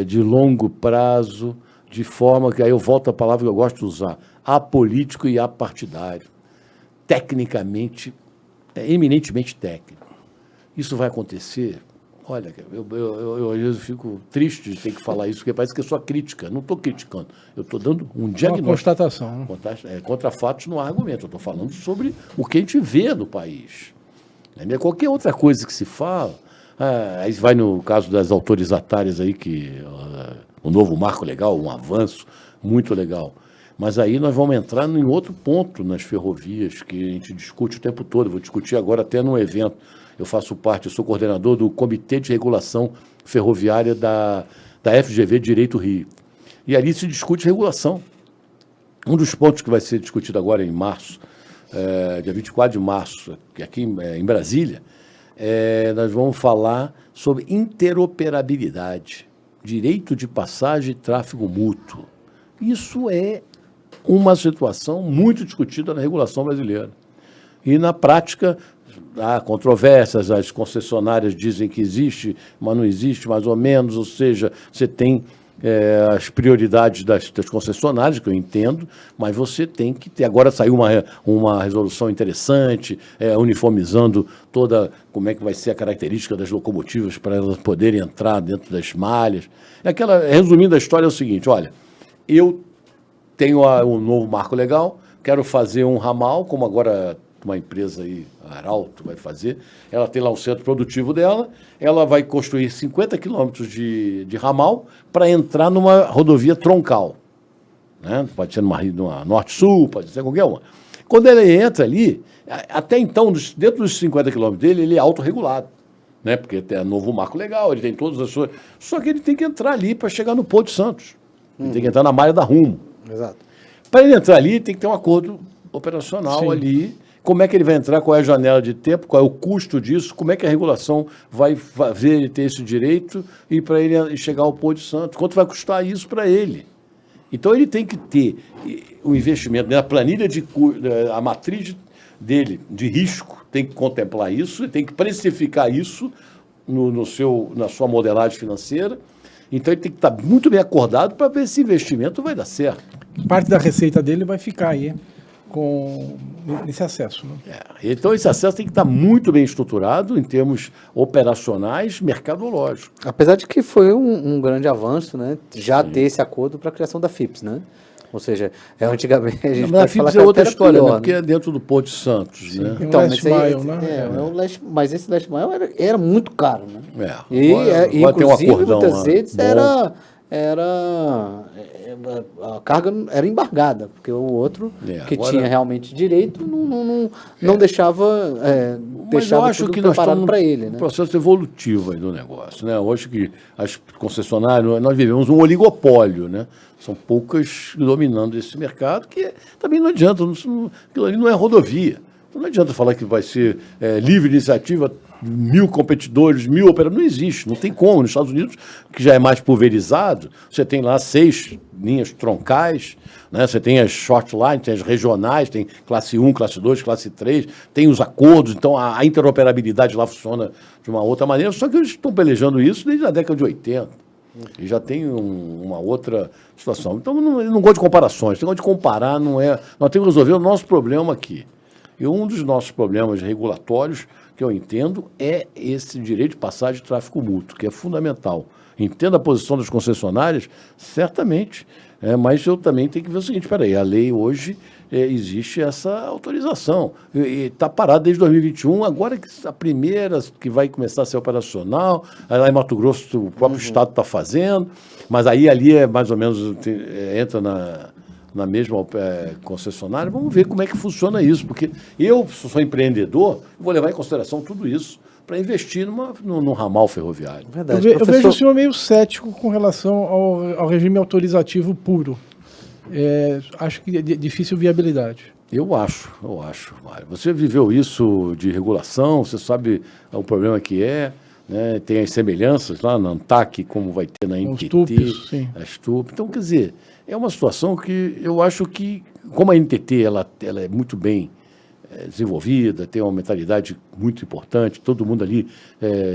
de longo prazo, de forma que, aí eu volto à palavra que eu gosto de usar, apolítico e apartidário. Tecnicamente, eminentemente técnico. Isso vai acontecer. Olha, eu às vezes fico triste de ter que falar isso, porque parece que é só crítica. Não estou criticando. Eu estou dando um diagnóstico. Uma constatação. Né? Contra fatos não há argumento. Eu estou falando sobre o que a gente vê no país. Qualquer outra coisa que se fala, aí vai no caso das autorizatárias aí, que o novo marco legal, um avanço muito legal. Mas aí nós vamos entrar em outro ponto nas ferrovias, que a gente discute o tempo todo. Vou discutir agora até num evento. Eu faço parte, eu sou coordenador do Comitê de Regulação Ferroviária da FGV Direito Rio. E ali se discute regulação. Um dos pontos que vai ser discutido agora em março, dia 24 de março, aqui em Brasília, nós vamos falar sobre interoperabilidade, direito de passagem e tráfego mútuo. Isso é uma situação muito discutida na regulação brasileira. E, na prática, há controvérsias, as concessionárias dizem que existe, mas não existe, mais ou menos, ou seja, você tem as prioridades das concessionárias, que eu entendo, mas você tem que ter. Agora saiu uma resolução interessante, uniformizando como é que vai ser a característica das locomotivas para elas poderem entrar dentro das malhas. Resumindo a história, é o seguinte, olha, eu tenho um novo marco legal, quero fazer um ramal, como agora uma empresa aí, a Arauto, vai fazer. Ela tem lá o centro produtivo dela, ela vai construir 50 quilômetros de ramal para entrar numa rodovia troncal. Né? Pode ser numa norte-sul, pode ser qualquer uma. Quando ele entra ali, até então, dentro dos 50 quilômetros dele, ele é autorregulado. Né? Porque tem novo marco legal, ele tem todas as suas... Só que ele tem que entrar ali para chegar no Porto de Santos. Ele tem que entrar na malha da Rumo. Exato. Para ele entrar ali, tem que ter um acordo operacional ali. Como é que ele vai entrar, qual é a janela de tempo, qual é o custo disso, como é que a regulação vai fazer ele ter esse direito e para ele chegar ao Porto de Santos. Quanto vai custar isso para ele? Então, ele tem que ter o investimento, a planilha, a matriz dele de risco tem que contemplar isso, tem que precificar isso na sua modelagem financeira. Então, ele tem que estar muito bem acordado para ver se investimento vai dar certo. Parte da receita dele vai ficar aí nesse acesso. Né? Então, esse acesso tem que estar muito bem estruturado em termos operacionais, mercadológicos. Apesar de que foi um grande avanço, né? Já ter esse acordo para a criação da FIPS, né? Ou seja, antigamente a gente Mas a pode falar Philips é outra era história, pior, né? Porque é dentro do Porto de Santos, Sim, né? tem um Então, last mas, aí, mile, né? mas esse last mile era muito caro, né? É, agora tem um Inclusive, acordão muitas lá, vezes bom. a carga era embargada, porque o outro que Agora- tinha realmente direito não deixava, Mas eu deixava acho tudo que nós preparado estamos para ele, num né? processo evolutivo aí do negócio, né? Hoje que as concessionárias, nós vivemos um oligopólio, né? São poucas dominando esse mercado, que também não adianta, aquilo ali não é rodovia. Então não adianta falar que vai ser livre iniciativa, 1.000 competidores, 1.000 operadores. Não existe, não tem como. Nos Estados Unidos, que já é mais pulverizado, você tem lá 6 linhas troncais, né? Você tem as short lines, tem as regionais, tem classe 1, classe 2, classe 3, tem os acordos, então a interoperabilidade lá funciona de uma outra maneira, só que eles estão pelejando isso desde a década de 80. E já tem uma outra situação. Então, eu não gosto de comparações. Esse negócio de comparar não é... Nós temos que resolver o nosso problema aqui. E um dos nossos problemas regulatórios, que eu entendo, é esse direito de passagem de tráfego mútuo, que é fundamental. Entendo a posição das concessionárias, certamente, mas eu também tenho que ver o seguinte, espera aí, a lei hoje existe essa autorização. Está parada desde 2021, agora que a primeira que vai começar a ser operacional, lá em Mato Grosso o próprio Estado está fazendo, mas aí ali é mais ou menos, entra na mesma concessionária, vamos ver como é que funciona isso, porque eu sou empreendedor, vou levar em consideração tudo isso para investir num ramal ferroviário. Verdade. Eu vejo o senhor meio cético com relação ao regime autorizativo puro. Acho que é difícil viabilidade. Eu acho, Mário. Você viveu isso de regulação, você sabe o problema que é, né? Tem as semelhanças lá na ANTAC, como vai ter na NTT, as TUP. Então, quer dizer, é uma situação que eu acho que, como a NTT ela é muito bem desenvolvida, tem uma mentalidade muito importante, todo mundo ali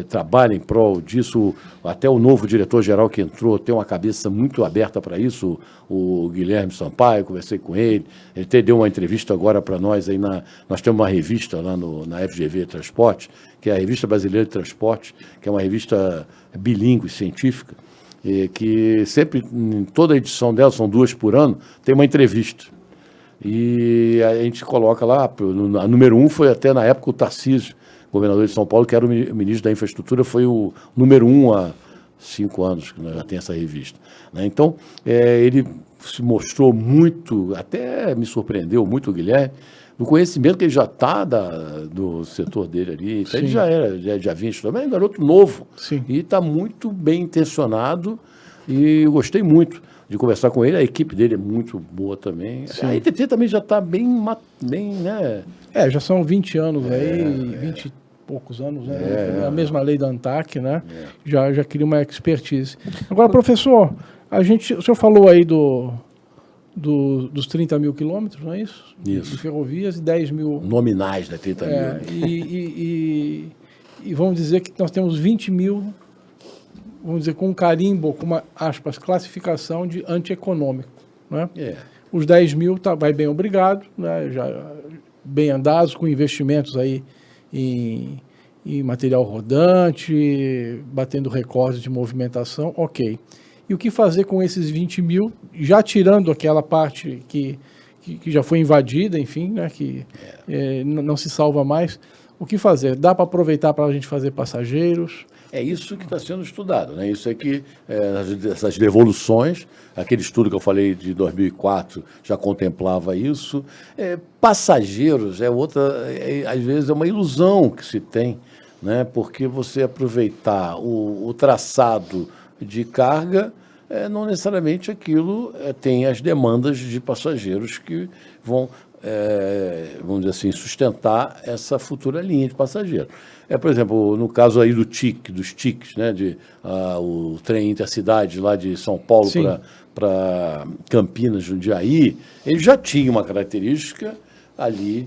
trabalha em prol disso, até o novo diretor-geral que entrou tem uma cabeça muito aberta para isso, o Guilherme Sampaio, conversei com ele até deu uma entrevista agora para nós, aí nós temos uma revista lá na FGV Transporte, que é a Revista Brasileira de Transporte, que é uma revista bilíngue, científica, que sempre, em toda a edição dela, são 2 por ano, tem uma entrevista. E a gente coloca lá, a número 1 foi até na época o Tarcísio, governador de São Paulo, que era o ministro da Infraestrutura, foi o número 1 há 5 anos, que já tem essa revista. Né? Então, ele se mostrou muito, até me surpreendeu muito o Guilherme, no conhecimento que ele já está do setor dele ali. Então, ele já vinha estudando, mas é um garoto novo. Sim. E está muito bem intencionado e eu gostei muito de conversar com ele, a equipe dele é muito boa também. Sim. A ITT também já está bem, né? Já são 20 anos aí, 20 e poucos anos, né? A mesma lei da ANTAC, né? Já cria uma expertise. Agora, professor, o senhor falou aí dos 30 mil quilômetros, não é isso? Isso. De ferrovias e 10 mil... Nominais, né? 30 mil. E vamos dizer que nós temos 20 mil... vamos dizer, com um carimbo, com uma, aspas, classificação de antieconômico. Né? Os 10 mil vai bem obrigado, né? Já bem andados, com investimentos aí em material rodante, batendo recordes de movimentação, ok. E o que fazer com esses 20 mil, já tirando aquela parte que já foi invadida, enfim, né? Que não se salva mais, o que fazer? Dá para aproveitar para a gente fazer passageiros? É isso que está sendo estudado, né? Isso é que essas devoluções, aquele estudo que eu falei de 2004 já contemplava isso. Passageiros às vezes é uma ilusão que se tem, né? Porque você aproveitar o traçado de carga, não necessariamente aquilo tem as demandas de passageiros que vão, vamos dizer assim, sustentar essa futura linha de passageiros. Por exemplo, no caso aí dos TICs, né, o trem intercidade lá de São Paulo para Campinas, Jundiaí, ele já tinha uma característica ali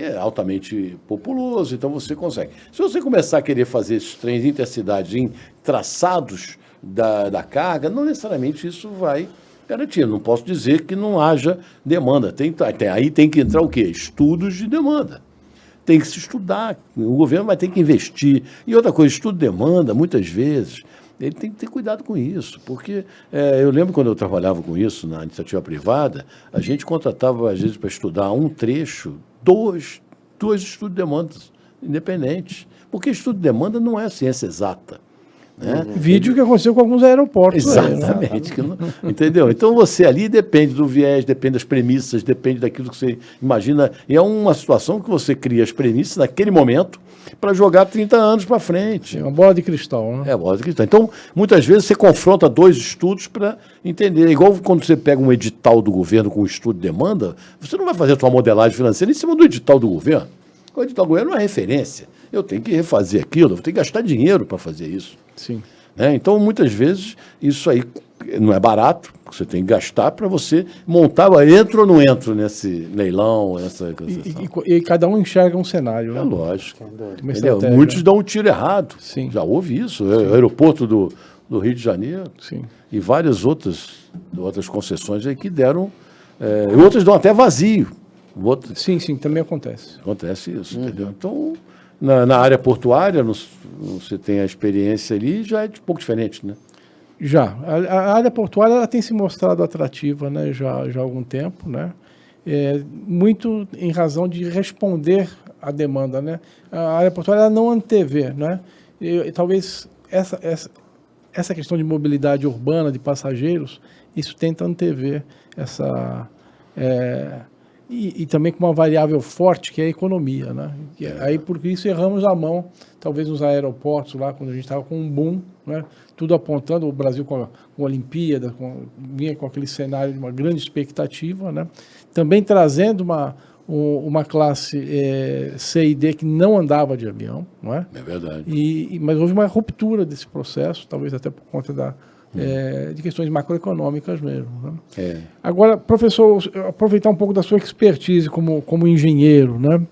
é altamente populoso, então você consegue. Se você começar a querer fazer esses trens intercidades em traçados da carga, não necessariamente isso vai garantir. Não posso dizer que não haja demanda. Aí tem que entrar o quê? Estudos de demanda. Tem que se estudar, o governo vai ter que investir. E outra coisa, estudo de demanda, muitas vezes, ele tem que ter cuidado com isso, porque eu lembro quando eu trabalhava com isso na iniciativa privada, a gente contratava, às vezes, para estudar um trecho, dois estudos de demandas independentes, porque estudo de demanda não é ciência exata. Né? Vídeo que aconteceu com alguns aeroportos. Exatamente. Aí, né? Entendeu? Então você ali depende do viés, depende das premissas, depende daquilo que você imagina. E é uma situação que você cria as premissas naquele momento para jogar 30 anos para frente. É uma bola de cristal, né? É, bola de cristal. Então, muitas vezes você confronta dois estudos para entender. É igual quando você pega um edital do governo com um estudo de demanda, você não vai fazer a sua modelagem financeira em cima do edital do governo. O edital do governo não é referência. Eu tenho que refazer aquilo, eu tenho que gastar dinheiro para fazer isso. Sim. Né? Então, muitas vezes, isso aí não é barato, você tem que gastar para você montar, entro ou não entro nesse leilão, essa E cada um enxerga um cenário. É Né? lógico. Uma estratégia. Muitos dão um tiro errado. Sim. Já houve isso. O aeroporto do Rio de Janeiro Sim. e várias outras concessões aí que deram. E outras dão até vazio. Sim, também acontece. Acontece isso, entendeu? Então, na área portuária, você tem a experiência ali, já é um pouco diferente, né? Já. A área portuária ela tem se mostrado atrativa, né, já há algum tempo, né? Muito em razão de responder à demanda, né? A área portuária ela não antevê, né? E talvez essa questão de mobilidade urbana de passageiros, isso tenta antever essa... E também com uma variável forte, que é a economia, né? Aí, por isso, erramos a mão, talvez nos aeroportos, lá, quando a gente estava com um boom, né? Tudo apontando, o Brasil com a Olimpíada, vinha com aquele cenário de uma grande expectativa, né? Também trazendo uma classe C e D que não andava de avião, não é? É verdade. Mas houve uma ruptura desse processo, talvez até por conta de questões macroeconômicas mesmo. Né? Agora, professor, aproveitar um pouco da sua expertise como engenheiro, né?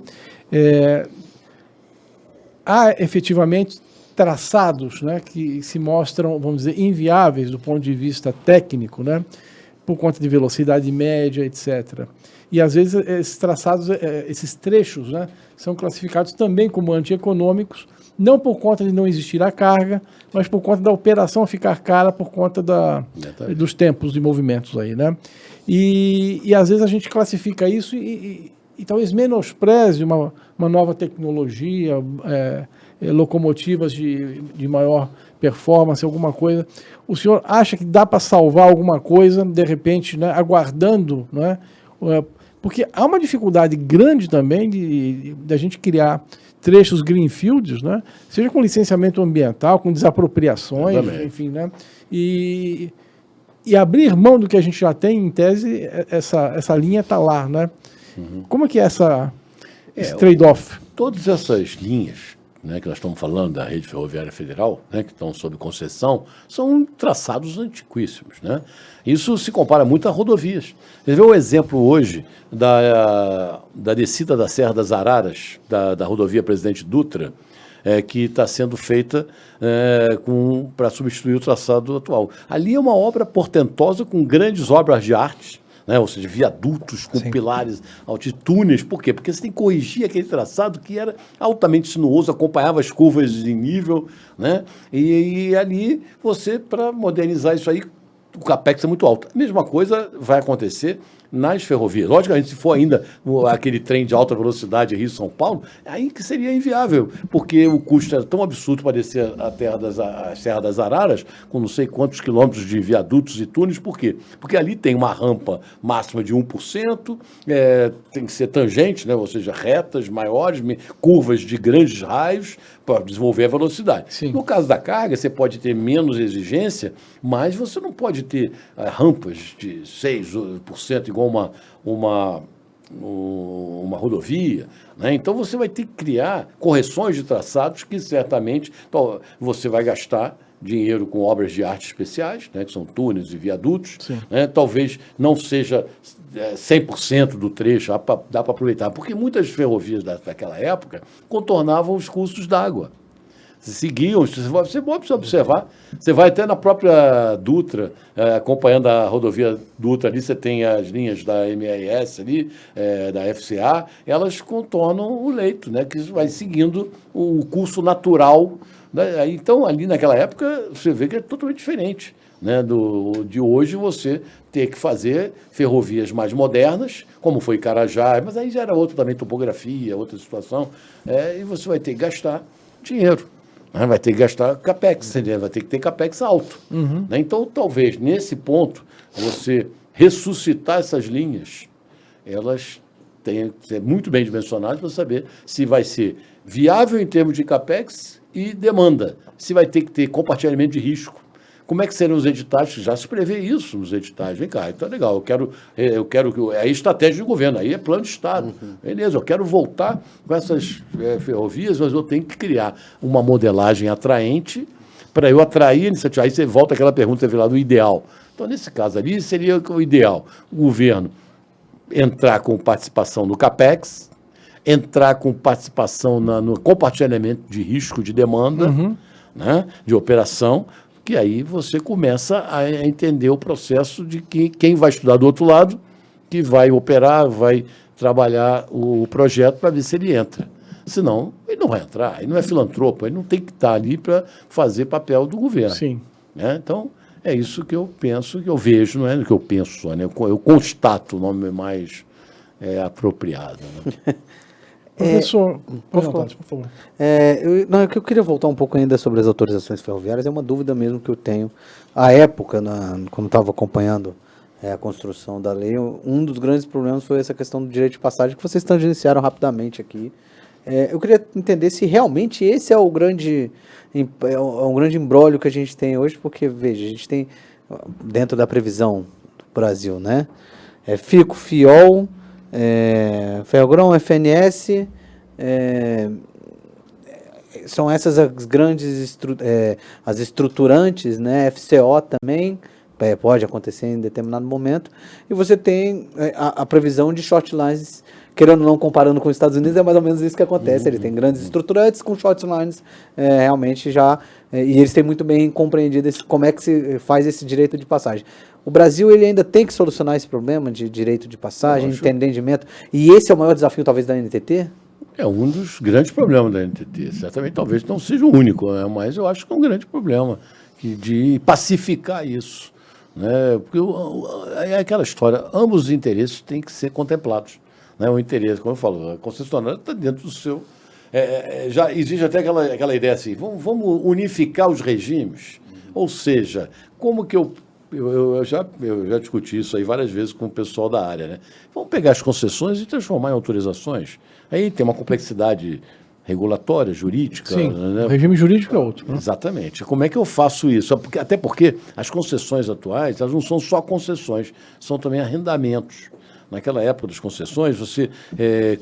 Há efetivamente traçados, né, que se mostram, vamos dizer, inviáveis do ponto de vista técnico, né, por conta de velocidade média, etc. E às vezes esses traçados, esses trechos, né, são classificados também como antieconômicos, não por conta de não existir a carga, mas por conta da operação ficar cara por conta dos tempos de movimentos aí, né? E às vezes a gente classifica isso e talvez menospreze uma nova tecnologia, locomotivas de maior performance, alguma coisa. O senhor acha que dá para salvar alguma coisa, de repente, né, aguardando, né? Porque há uma dificuldade grande também de a gente criar trechos greenfields, né? Seja com licenciamento ambiental, com desapropriações, enfim, né? E abrir mão do que a gente já tem, em tese, essa linha está lá, né? Uhum. Como é que é esse trade-off? Todas essas linhas, né, que nós estamos falando da Rede Ferroviária Federal, né, que estão sob concessão, são traçados antiquíssimos. Né? Isso se compara muito a rodovias. Você vê o exemplo hoje da descida da Serra das Araras, da rodovia Presidente Dutra, que está sendo feita para substituir o traçado atual. Ali é uma obra portentosa com grandes obras de arte, né? Ou seja, viadutos com pilares, túneis. Por quê? Porque você tem que corrigir aquele traçado que era altamente sinuoso, acompanhava as curvas de nível, né? E ali você, para modernizar isso aí, o capex é muito alto. A mesma coisa vai acontecer nas ferrovias. Logicamente, se for ainda aquele trem de alta velocidade Rio-São Paulo, aí que seria inviável, porque o custo era tão absurdo para descer a Serra das Araras, com não sei quantos quilômetros de viadutos e túneis. Por quê? Porque ali tem uma rampa máxima de 1%, tem que ser tangente, né? Ou seja, retas maiores, curvas de grandes raios, para desenvolver a velocidade. Sim. No caso da carga, você pode ter menos exigência, mas você não pode ter rampas de 6% igual uma rodovia. Né? Então você vai ter que criar correções de traçados que certamente você vai gastar dinheiro com obras de arte especiais, né, que são túneis e viadutos. Né? Talvez não seja 100% do trecho, dá para aproveitar, porque muitas ferrovias daquela época contornavam os cursos d'água. seguiam, você pode observar, você vai até na própria Dutra, acompanhando a rodovia Dutra ali, você tem as linhas da MRS ali, da FCA, elas contornam o leito, né, que vai seguindo o curso natural, né? Então, ali naquela época, você vê que é totalmente diferente, né, de hoje você ter que fazer ferrovias mais modernas, como foi Carajás, mas aí já era outra também topografia, outra situação, e você vai ter que gastar dinheiro. Vai ter que gastar capex, vai ter que ter capex alto. Né? Então, talvez, nesse ponto, você ressuscitar essas linhas, elas têm que ser muito bem dimensionadas para saber se vai ser viável em termos de capex e demanda, se vai ter que ter compartilhamento de risco. Como é que serão os editais? Já se prevê isso nos editais. Vem cá, então é legal, eu quero que. É estratégia de governo, aí é plano de Estado. Beleza, eu quero voltar com essas ferrovias, mas eu tenho que criar uma modelagem atraente para eu atrair a iniciativa. Aí você volta àquela pergunta que você fez lá do ideal. Então, nesse caso ali, seria o ideal: o governo entrar com participação no CAPEX, entrar com participação no compartilhamento de risco de demanda, né, de operação, que aí você começa a entender o processo de que quem vai estudar do outro lado, que vai operar, vai trabalhar o projeto para ver se ele entra. Senão, ele não vai entrar, ele não é filantropo, ele não tem que estar ali para fazer papel do governo. Sim. Né? Então, é isso que eu penso, que eu vejo, não é o que eu penso só, né? Eu constato o nome mais apropriado. Né? Professor, por favor. O que eu queria voltar um pouco ainda sobre as autorizações ferroviárias, é uma dúvida mesmo que eu tenho. À época, quando estava acompanhando a construção da lei, um dos grandes problemas foi essa questão do direito de passagem, que vocês tangenciaram rapidamente aqui. Eu queria entender se realmente esse é um grande imbróglio que a gente tem hoje, porque, veja, a gente tem, dentro da previsão do Brasil, né? FICO, FIOL, Ferrogrão, FNS, são essas as grandes as estruturantes, né? FCO também, pode acontecer em determinado momento, e você tem a previsão de short lines, querendo ou não, comparando com os Estados Unidos, é mais ou menos isso que acontece. Ele tem grandes estruturantes com short lines, realmente já, e eles têm muito bem compreendido como é que se faz esse direito de passagem. O Brasil, ele ainda tem que solucionar esse problema de direito de passagem, entendimento, e esse é o maior desafio, talvez, da NTT? É um dos grandes problemas da NTT. Certamente, talvez não seja o único, né? Mas eu acho que é um grande problema de pacificar isso. Né? Porque é aquela história, ambos os interesses têm que ser contemplados. Né? O interesse, como eu falo, a concessionária está dentro do seu... já existe até aquela ideia assim, vamos unificar os regimes, ou seja, como que eu já discuti isso aí várias vezes com o pessoal da área, né? Vamos pegar as concessões e transformar em autorizações. Aí tem uma complexidade regulatória, jurídica. Sim, né? O regime jurídico é outro. Né? Exatamente. Como é que eu faço isso? Até porque as concessões atuais, elas não são só concessões, são também arrendamentos. Naquela época das concessões, você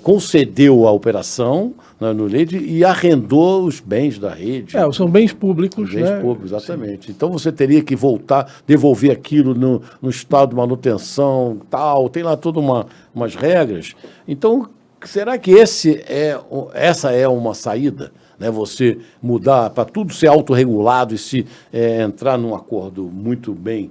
concedeu a operação, né, no leite e arrendou os bens da rede. São bens públicos. Bens públicos, exatamente. Sim. Então você teria que voltar, devolver aquilo no estado de manutenção, tal, tem lá todas umas regras. Então, será que essa é uma saída? Né, você mudar para tudo ser autorregulado e se entrar num acordo muito bem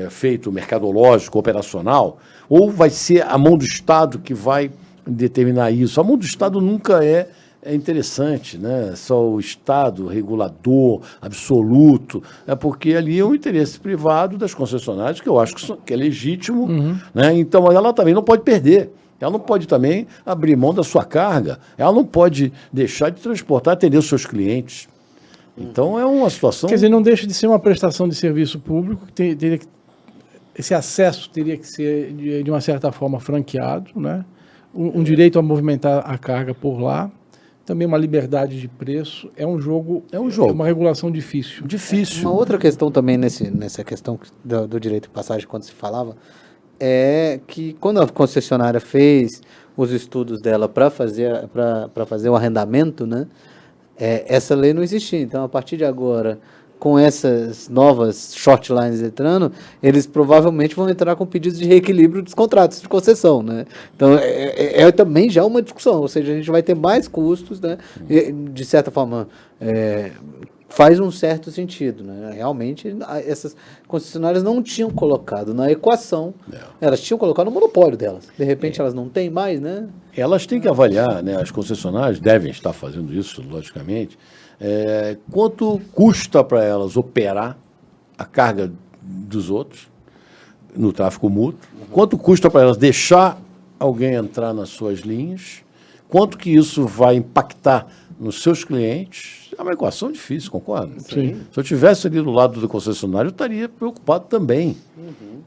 feito, mercadológico, operacional, ou vai ser a mão do Estado que vai determinar isso? A mão do Estado nunca é interessante, né? Só o Estado regulador absoluto, porque ali é um interesse privado das concessionárias, que eu acho que é legítimo, né? Então ela também não pode perder. Ela não pode também abrir mão da sua carga, ela não pode deixar de transportar, atender os seus clientes. Então é uma situação... Quer dizer, não deixa de ser uma prestação de serviço público, esse acesso teria que ser, de uma certa forma, franqueado, né? Um direito a movimentar a carga por lá, também uma liberdade de preço. É um jogo. É uma regulação difícil. Uma outra questão também nessa questão do direito de passagem, quando se falava, é que quando a concessionária fez os estudos dela para fazer o arrendamento, né? Essa lei não existia. Então, a partir de agora, com essas novas short lines entrando, eles provavelmente vão entrar com pedidos de reequilíbrio dos contratos de concessão, né? Então, também já uma discussão, ou seja, a gente vai ter mais custos, né? E, de certa forma, faz um certo sentido, né? Realmente, essas concessionárias não tinham colocado na equação, elas tinham colocado no monopólio delas. De repente, elas não têm mais, né? Elas têm que avaliar, né? As concessionárias devem estar fazendo isso, logicamente, quanto custa para elas operar a carga dos outros no tráfego mútuo, quanto custa para elas deixar alguém entrar nas suas linhas, quanto que isso vai impactar nos seus clientes. É uma equação difícil, concorda? Sim. Se eu estivesse ali do lado do concessionário, eu estaria preocupado também.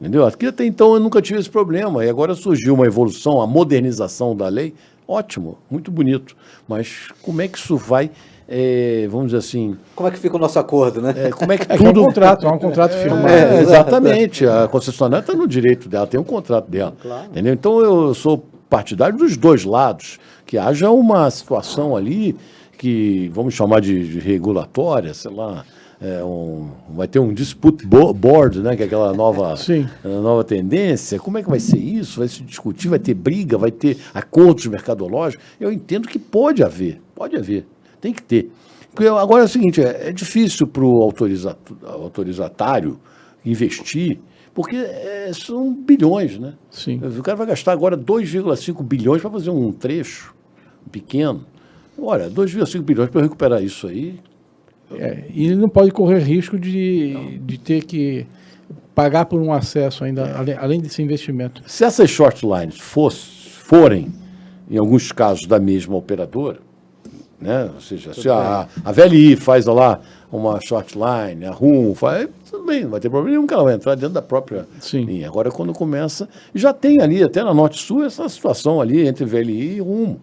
Entendeu? Aqui até então eu nunca tive esse problema. E agora surgiu uma evolução, a modernização da lei. Ótimo, muito bonito. Mas como é que isso vai, vamos dizer assim... Como é que fica o nosso acordo, né? Como é que É tudo... é um contrato firmado. Exatamente. A concessionária está no direito dela, tem um contrato dela. Claro. Entendeu? Então eu sou partidário dos dois lados. Que haja uma situação ali que, vamos chamar de regulatória, sei lá, vai ter um dispute board, né, que é aquela nova tendência. Como é que vai ser isso? Vai se discutir, vai ter briga, vai ter acordos mercadológicos? Eu entendo que pode haver, tem que ter. Porque agora é o seguinte, é difícil para o autorizatário investir, porque são bilhões, né? Sim. O cara vai gastar agora 2,5 bilhões para fazer um trecho pequeno. Olha, 2,5 bilhões para recuperar isso aí. E ele não pode correr risco de ter que pagar por um acesso ainda, além desse investimento. Se essas short lines forem, em alguns casos, da mesma operadora, né? Ou seja, se a VLI faz lá uma short line, a Rumo faz, tudo bem, não vai ter problema nenhum que ela vai entrar dentro da própria linha. Agora, quando começa, já tem ali, até na Norte-Sul, essa situação ali entre VLI e Rumo.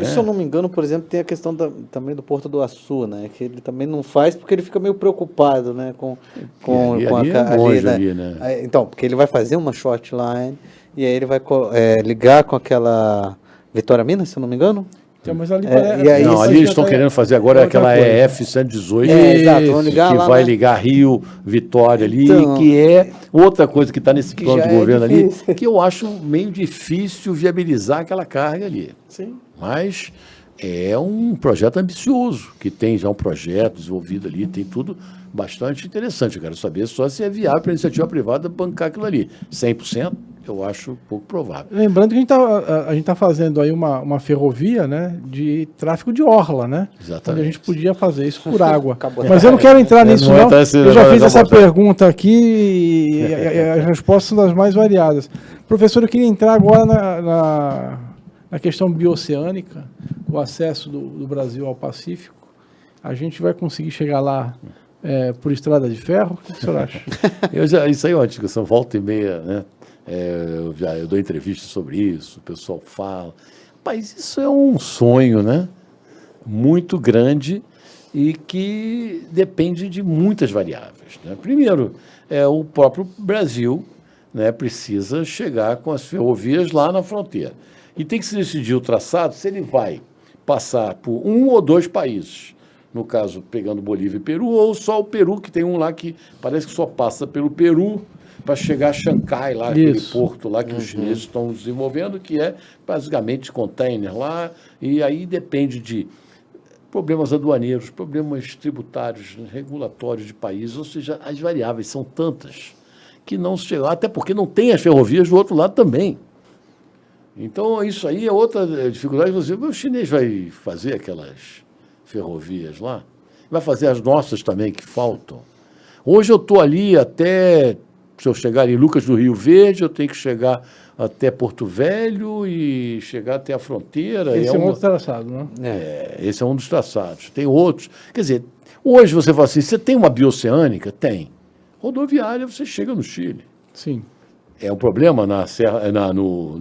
Se eu não me engano, por exemplo, tem a questão também do Porto do Açu, né? Que ele também não faz porque ele fica meio preocupado, né? Com né? Então, porque ele vai fazer uma short line e aí ele vai ligar com aquela Vitória Minas, se eu não me engano. Então, mas ali ali eles estão querendo fazer agora aquela EF 118, exato, vão ligar que lá, vai né? ligar Rio, Vitória ali, Então, que é outra coisa que está nesse plano de governo ali, difícil. que eu acho meio difícil viabilizar aquela carga ali. Sim. Mas é um projeto ambicioso, que tem já um projeto desenvolvido ali, tem tudo bastante interessante. Eu quero saber só se é viável para a iniciativa privada bancar aquilo ali. 100%, eu acho pouco provável. Lembrando que a gente tá fazendo aí uma ferrovia, né, de tráfego de orla, né? Exatamente. Onde a gente podia fazer isso por água. Acabou. Mas eu não quero entrar nisso, não. Eu já fiz essa pergunta aqui e as respostas são das mais variadas. Professor, eu queria entrar agora na questão bioceânica, o acesso do Brasil ao Pacífico. A gente vai conseguir chegar lá por estrada de ferro? O que o senhor acha? Isso aí é uma discussão, volta e meia, né? Eu dou entrevista sobre isso, o pessoal fala. Mas isso é um sonho, né? Muito grande e que depende de muitas variáveis, né? Primeiro, o próprio Brasil, né, precisa chegar com as ferrovias lá na fronteira. E tem que se decidir o traçado se ele vai passar por um ou dois países. No caso, pegando Bolívia e Peru, ou só o Peru, que tem um lá que parece que só passa pelo Peru para chegar a Xangai, lá, aquele porto lá que os chineses estão desenvolvendo, que é basicamente container lá, e aí depende de problemas aduaneiros, problemas tributários, regulatórios de países, ou seja, as variáveis são tantas que não se chega, até porque não tem as ferrovias do outro lado também. Então, isso aí é outra dificuldade. O chinês vai fazer aquelas ferrovias lá, vai fazer as nossas também que faltam. Hoje eu estou ali até, se eu chegar em Lucas do Rio Verde, eu tenho que chegar até Porto Velho e chegar até a fronteira. Esse é um outro traçado, não? Esse é um dos traçados. Tem outros. Quer dizer, hoje você fala assim, você tem uma bioceânica? Tem. Rodoviária, você chega no Chile. Sim. É um problema na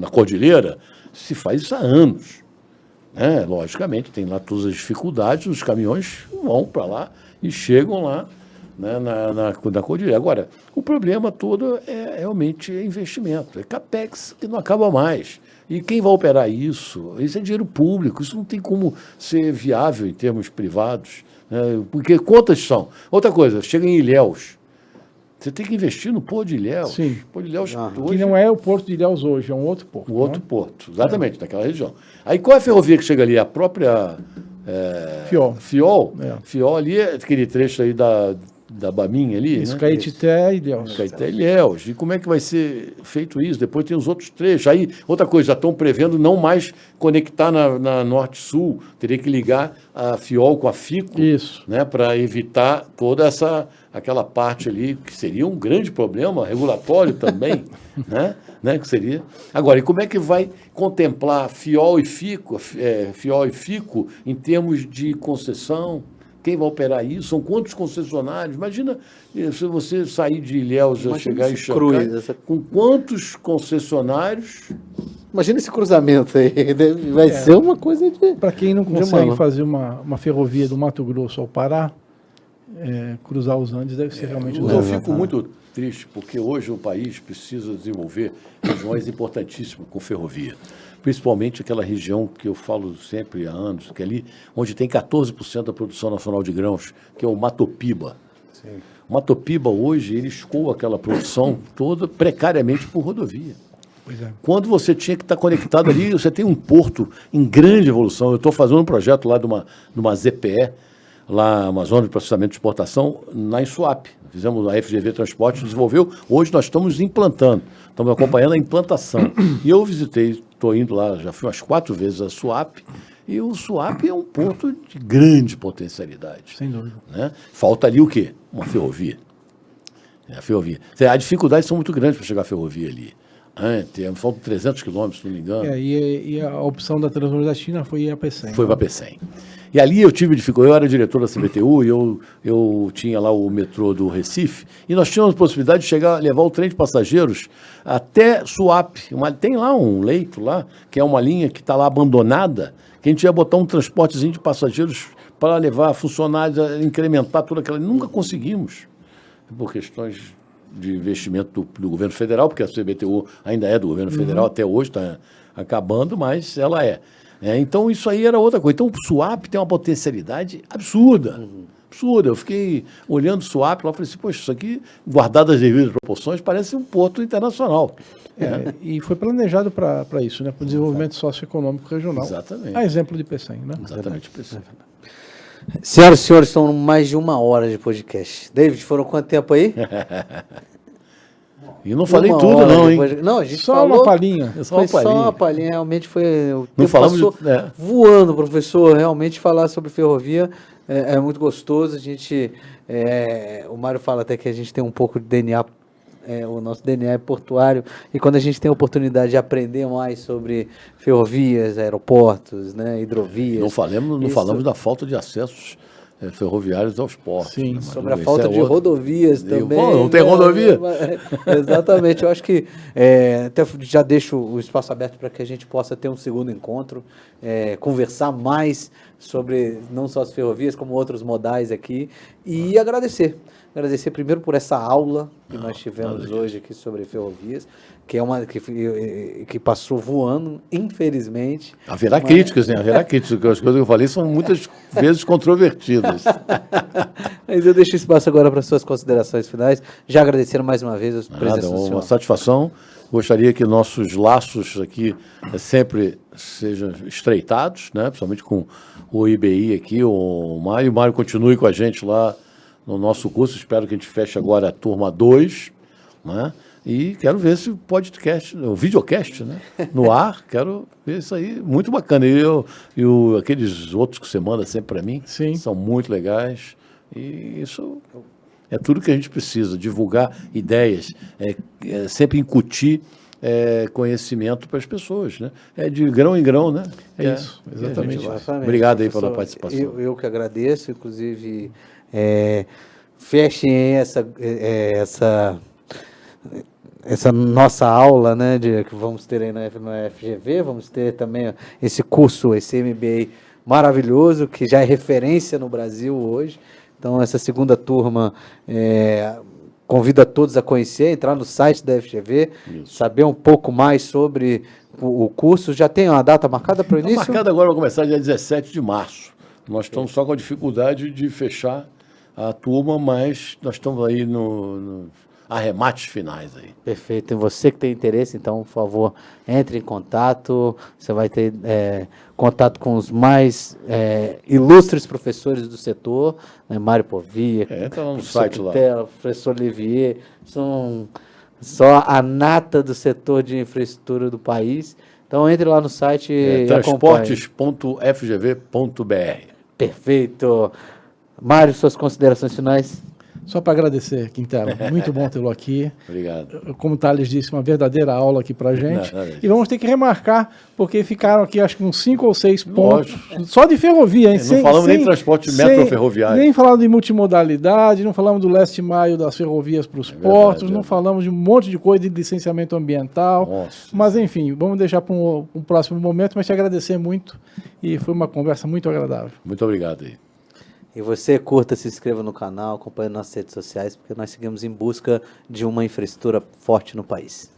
cordilheira, se faz isso há anos. Logicamente, tem lá todas as dificuldades, os caminhões vão para lá e chegam lá, né, na cordilheira. Agora, o problema todo é realmente investimento, é capex que não acaba mais. E quem vai operar isso? Isso é dinheiro público, isso não tem como ser viável em termos privados, né? Porque quantas são? Outra coisa, chega em Ilhéus. Você tem que investir no Porto de Ilhéus. Sim. Porto de Ilhéus Que hoje, não é o Porto de Ilhéus hoje, é um outro porto. o outro né? porto, exatamente, naquela região. Aí qual é a ferrovia que chega ali? A própria Fiol. Fiol. É. Fiol ali é aquele trecho aí da Baminha ali, Isso, né? Caetité e Ilhéus. Caeté e Ilhéus. E como é que vai ser feito isso? Depois tem os outros trechos. Aí, outra coisa, já estão prevendo não mais conectar na Norte-Sul. Teria que ligar a Fiol com a Fico, Isso. né, para evitar toda aquela parte ali, que seria um grande problema, regulatório também, né, que seria. Agora, e como é que vai contemplar Fiol e Fico em termos de concessão? Quem vai operar isso? São quantos concessionários? Imagina se você sair de Ilhéus e chegar em Xancai, com quantos concessionários? Imagina esse cruzamento aí. Vai ser uma coisa de. Para quem não de consegue mala. fazer uma ferrovia do Mato Grosso ao Pará, cruzar os Andes deve ser realmente Eu fico muito triste, porque hoje o país precisa desenvolver regiões importantíssimas com ferrovia. Principalmente aquela região que eu falo sempre há anos, que é ali onde tem 14% da produção nacional de grãos, que é o Mato Piba. Sim. O Mato Piba hoje, ele escoa aquela produção toda precariamente por rodovia. Pois é. Quando você tinha que estar conectado ali, você tem um porto em grande evolução. Eu estou fazendo um projeto lá de uma ZPE, lá, uma zona de processamento de exportação, lá em Suape. Fizemos a FGV Transporte, desenvolveu. Hoje nós estamos implantando, estamos acompanhando a implantação. E eu visitei, estou indo lá, já fui umas 4 vezes a Suape, e o Suape é um porto de grande potencialidade. Sem dúvida. Né? Falta ali o quê? Uma ferrovia. A ferrovia. As dificuldades são muito grandes para chegar à ferrovia ali. Faltam 300 quilômetros, se não me engano. E a opção da Transnordestina foi ir a Pecém. Foi para Pecém. E ali eu tive dificuldade, eu era diretor da CBTU e eu tinha lá o metrô do Recife, e nós tínhamos a possibilidade de levar o trem de passageiros até Suape. Tem lá um leito lá, que é uma linha que está lá abandonada, que a gente ia botar um transportezinho de passageiros para levar funcionários, incrementar toda aquela. Nunca conseguimos, por questões de investimento do governo federal, porque a CBTU ainda é do governo federal, até hoje está acabando, mas ela é. Então, isso aí era outra coisa. Então, o Suape tem uma potencialidade absurda. Absurda. Eu fiquei olhando o Suape lá e falei assim, poxa, isso aqui, guardado as devidas proporções, parece um porto internacional. E foi planejado para isso, né? Para o desenvolvimento socioeconômico regional. Exatamente. A exemplo de Pecém, né? Exatamente. Senhoras e senhores, estão mais de 1 hora de podcast. David, foram quanto tempo aí? E não falei 1 tudo, hora não, de hein? Não, a gente Só falou... uma palhinha. Foi só uma palhinha, realmente foi... O Não tempo falamos passou voando, professor. Realmente falar sobre ferrovia é muito gostoso. A gente... o Mário fala até que a gente tem um pouco de DNA... o nosso DNA é portuário, e quando a gente tem a oportunidade de aprender mais sobre ferrovias, aeroportos, né, hidrovias... Não falamos da falta de acessos ferroviários aos portos. Sim, né? Sobre a falta de rodovias também. Não tem rodovia? Exatamente, eu acho que até já deixo o espaço aberto para que a gente possa ter um segundo encontro, conversar mais sobre não só as ferrovias, como outros modais aqui, e agradecer primeiro por essa aula que nós tivemos hoje aqui sobre ferrovias, que é que passou voando, infelizmente. Haverá críticas, né? Haverá críticas, porque as coisas que eu falei são muitas vezes controvertidas. Mas eu deixo espaço agora para suas considerações finais. Já agradecendo mais uma vez a presença do senhor. Uma satisfação. Gostaria que nossos laços aqui sempre sejam estreitados, né? Principalmente com o IBI aqui, o Mário. O Mário continue com a gente lá no nosso curso. Espero que a gente feche agora a turma 2, né? E quero ver se o podcast, o videocast, né? No ar, quero ver isso aí, muito bacana. E aqueles outros que você manda sempre para mim, Sim. São muito legais. E isso é tudo que a gente precisa, divulgar ideias, sempre incutir conhecimento para as pessoas, né? É de grão em grão, né? Isso, exatamente. Obrigado aí pela participação. Eu que agradeço, inclusive, fechem essa nossa aula, né, que vamos ter aí na FGV, vamos ter também esse curso, esse MBA maravilhoso, que já é referência no Brasil hoje. Então, essa segunda turma convido a todos a conhecer, entrar no site da FGV, saber um pouco mais sobre o curso. Já tem uma data marcada para o início? Marcada agora, vai começar dia 17 de março. Nós estamos só com a dificuldade de fechar a turma, mas nós estamos aí no arremates finais aí. Perfeito. E você que tem interesse, então, por favor, entre em contato. Você vai ter contato com os mais ilustres professores do setor, né? Mário Povia, Entra lá no professor site lá. Pitela, professor Olivier, são só a nata do setor de infraestrutura do país. Então, entre lá no site e acompanhe. Transportes.fgv.br. Perfeito. Mário, suas considerações finais? Só para agradecer, Quintela. Muito bom tê-lo aqui. Obrigado. Como o Thales disse, uma verdadeira aula aqui para a gente. Não, E vamos ter que remarcar, porque ficaram aqui, acho que uns 5 ou 6 pontos. Só de ferrovia, hein? Não falamos nem de transporte metroferroviário. Nem falamos de multimodalidade, não falamos do leste maio das ferrovias para os portos, não falamos de um monte de coisa de licenciamento ambiental. Nossa. Mas, enfim, vamos deixar para um próximo momento, mas te agradecer muito. E foi uma conversa muito agradável. Muito obrigado aí. E você curta, se inscreva no canal, acompanhe nossas redes sociais, porque nós seguimos em busca de uma infraestrutura forte no país.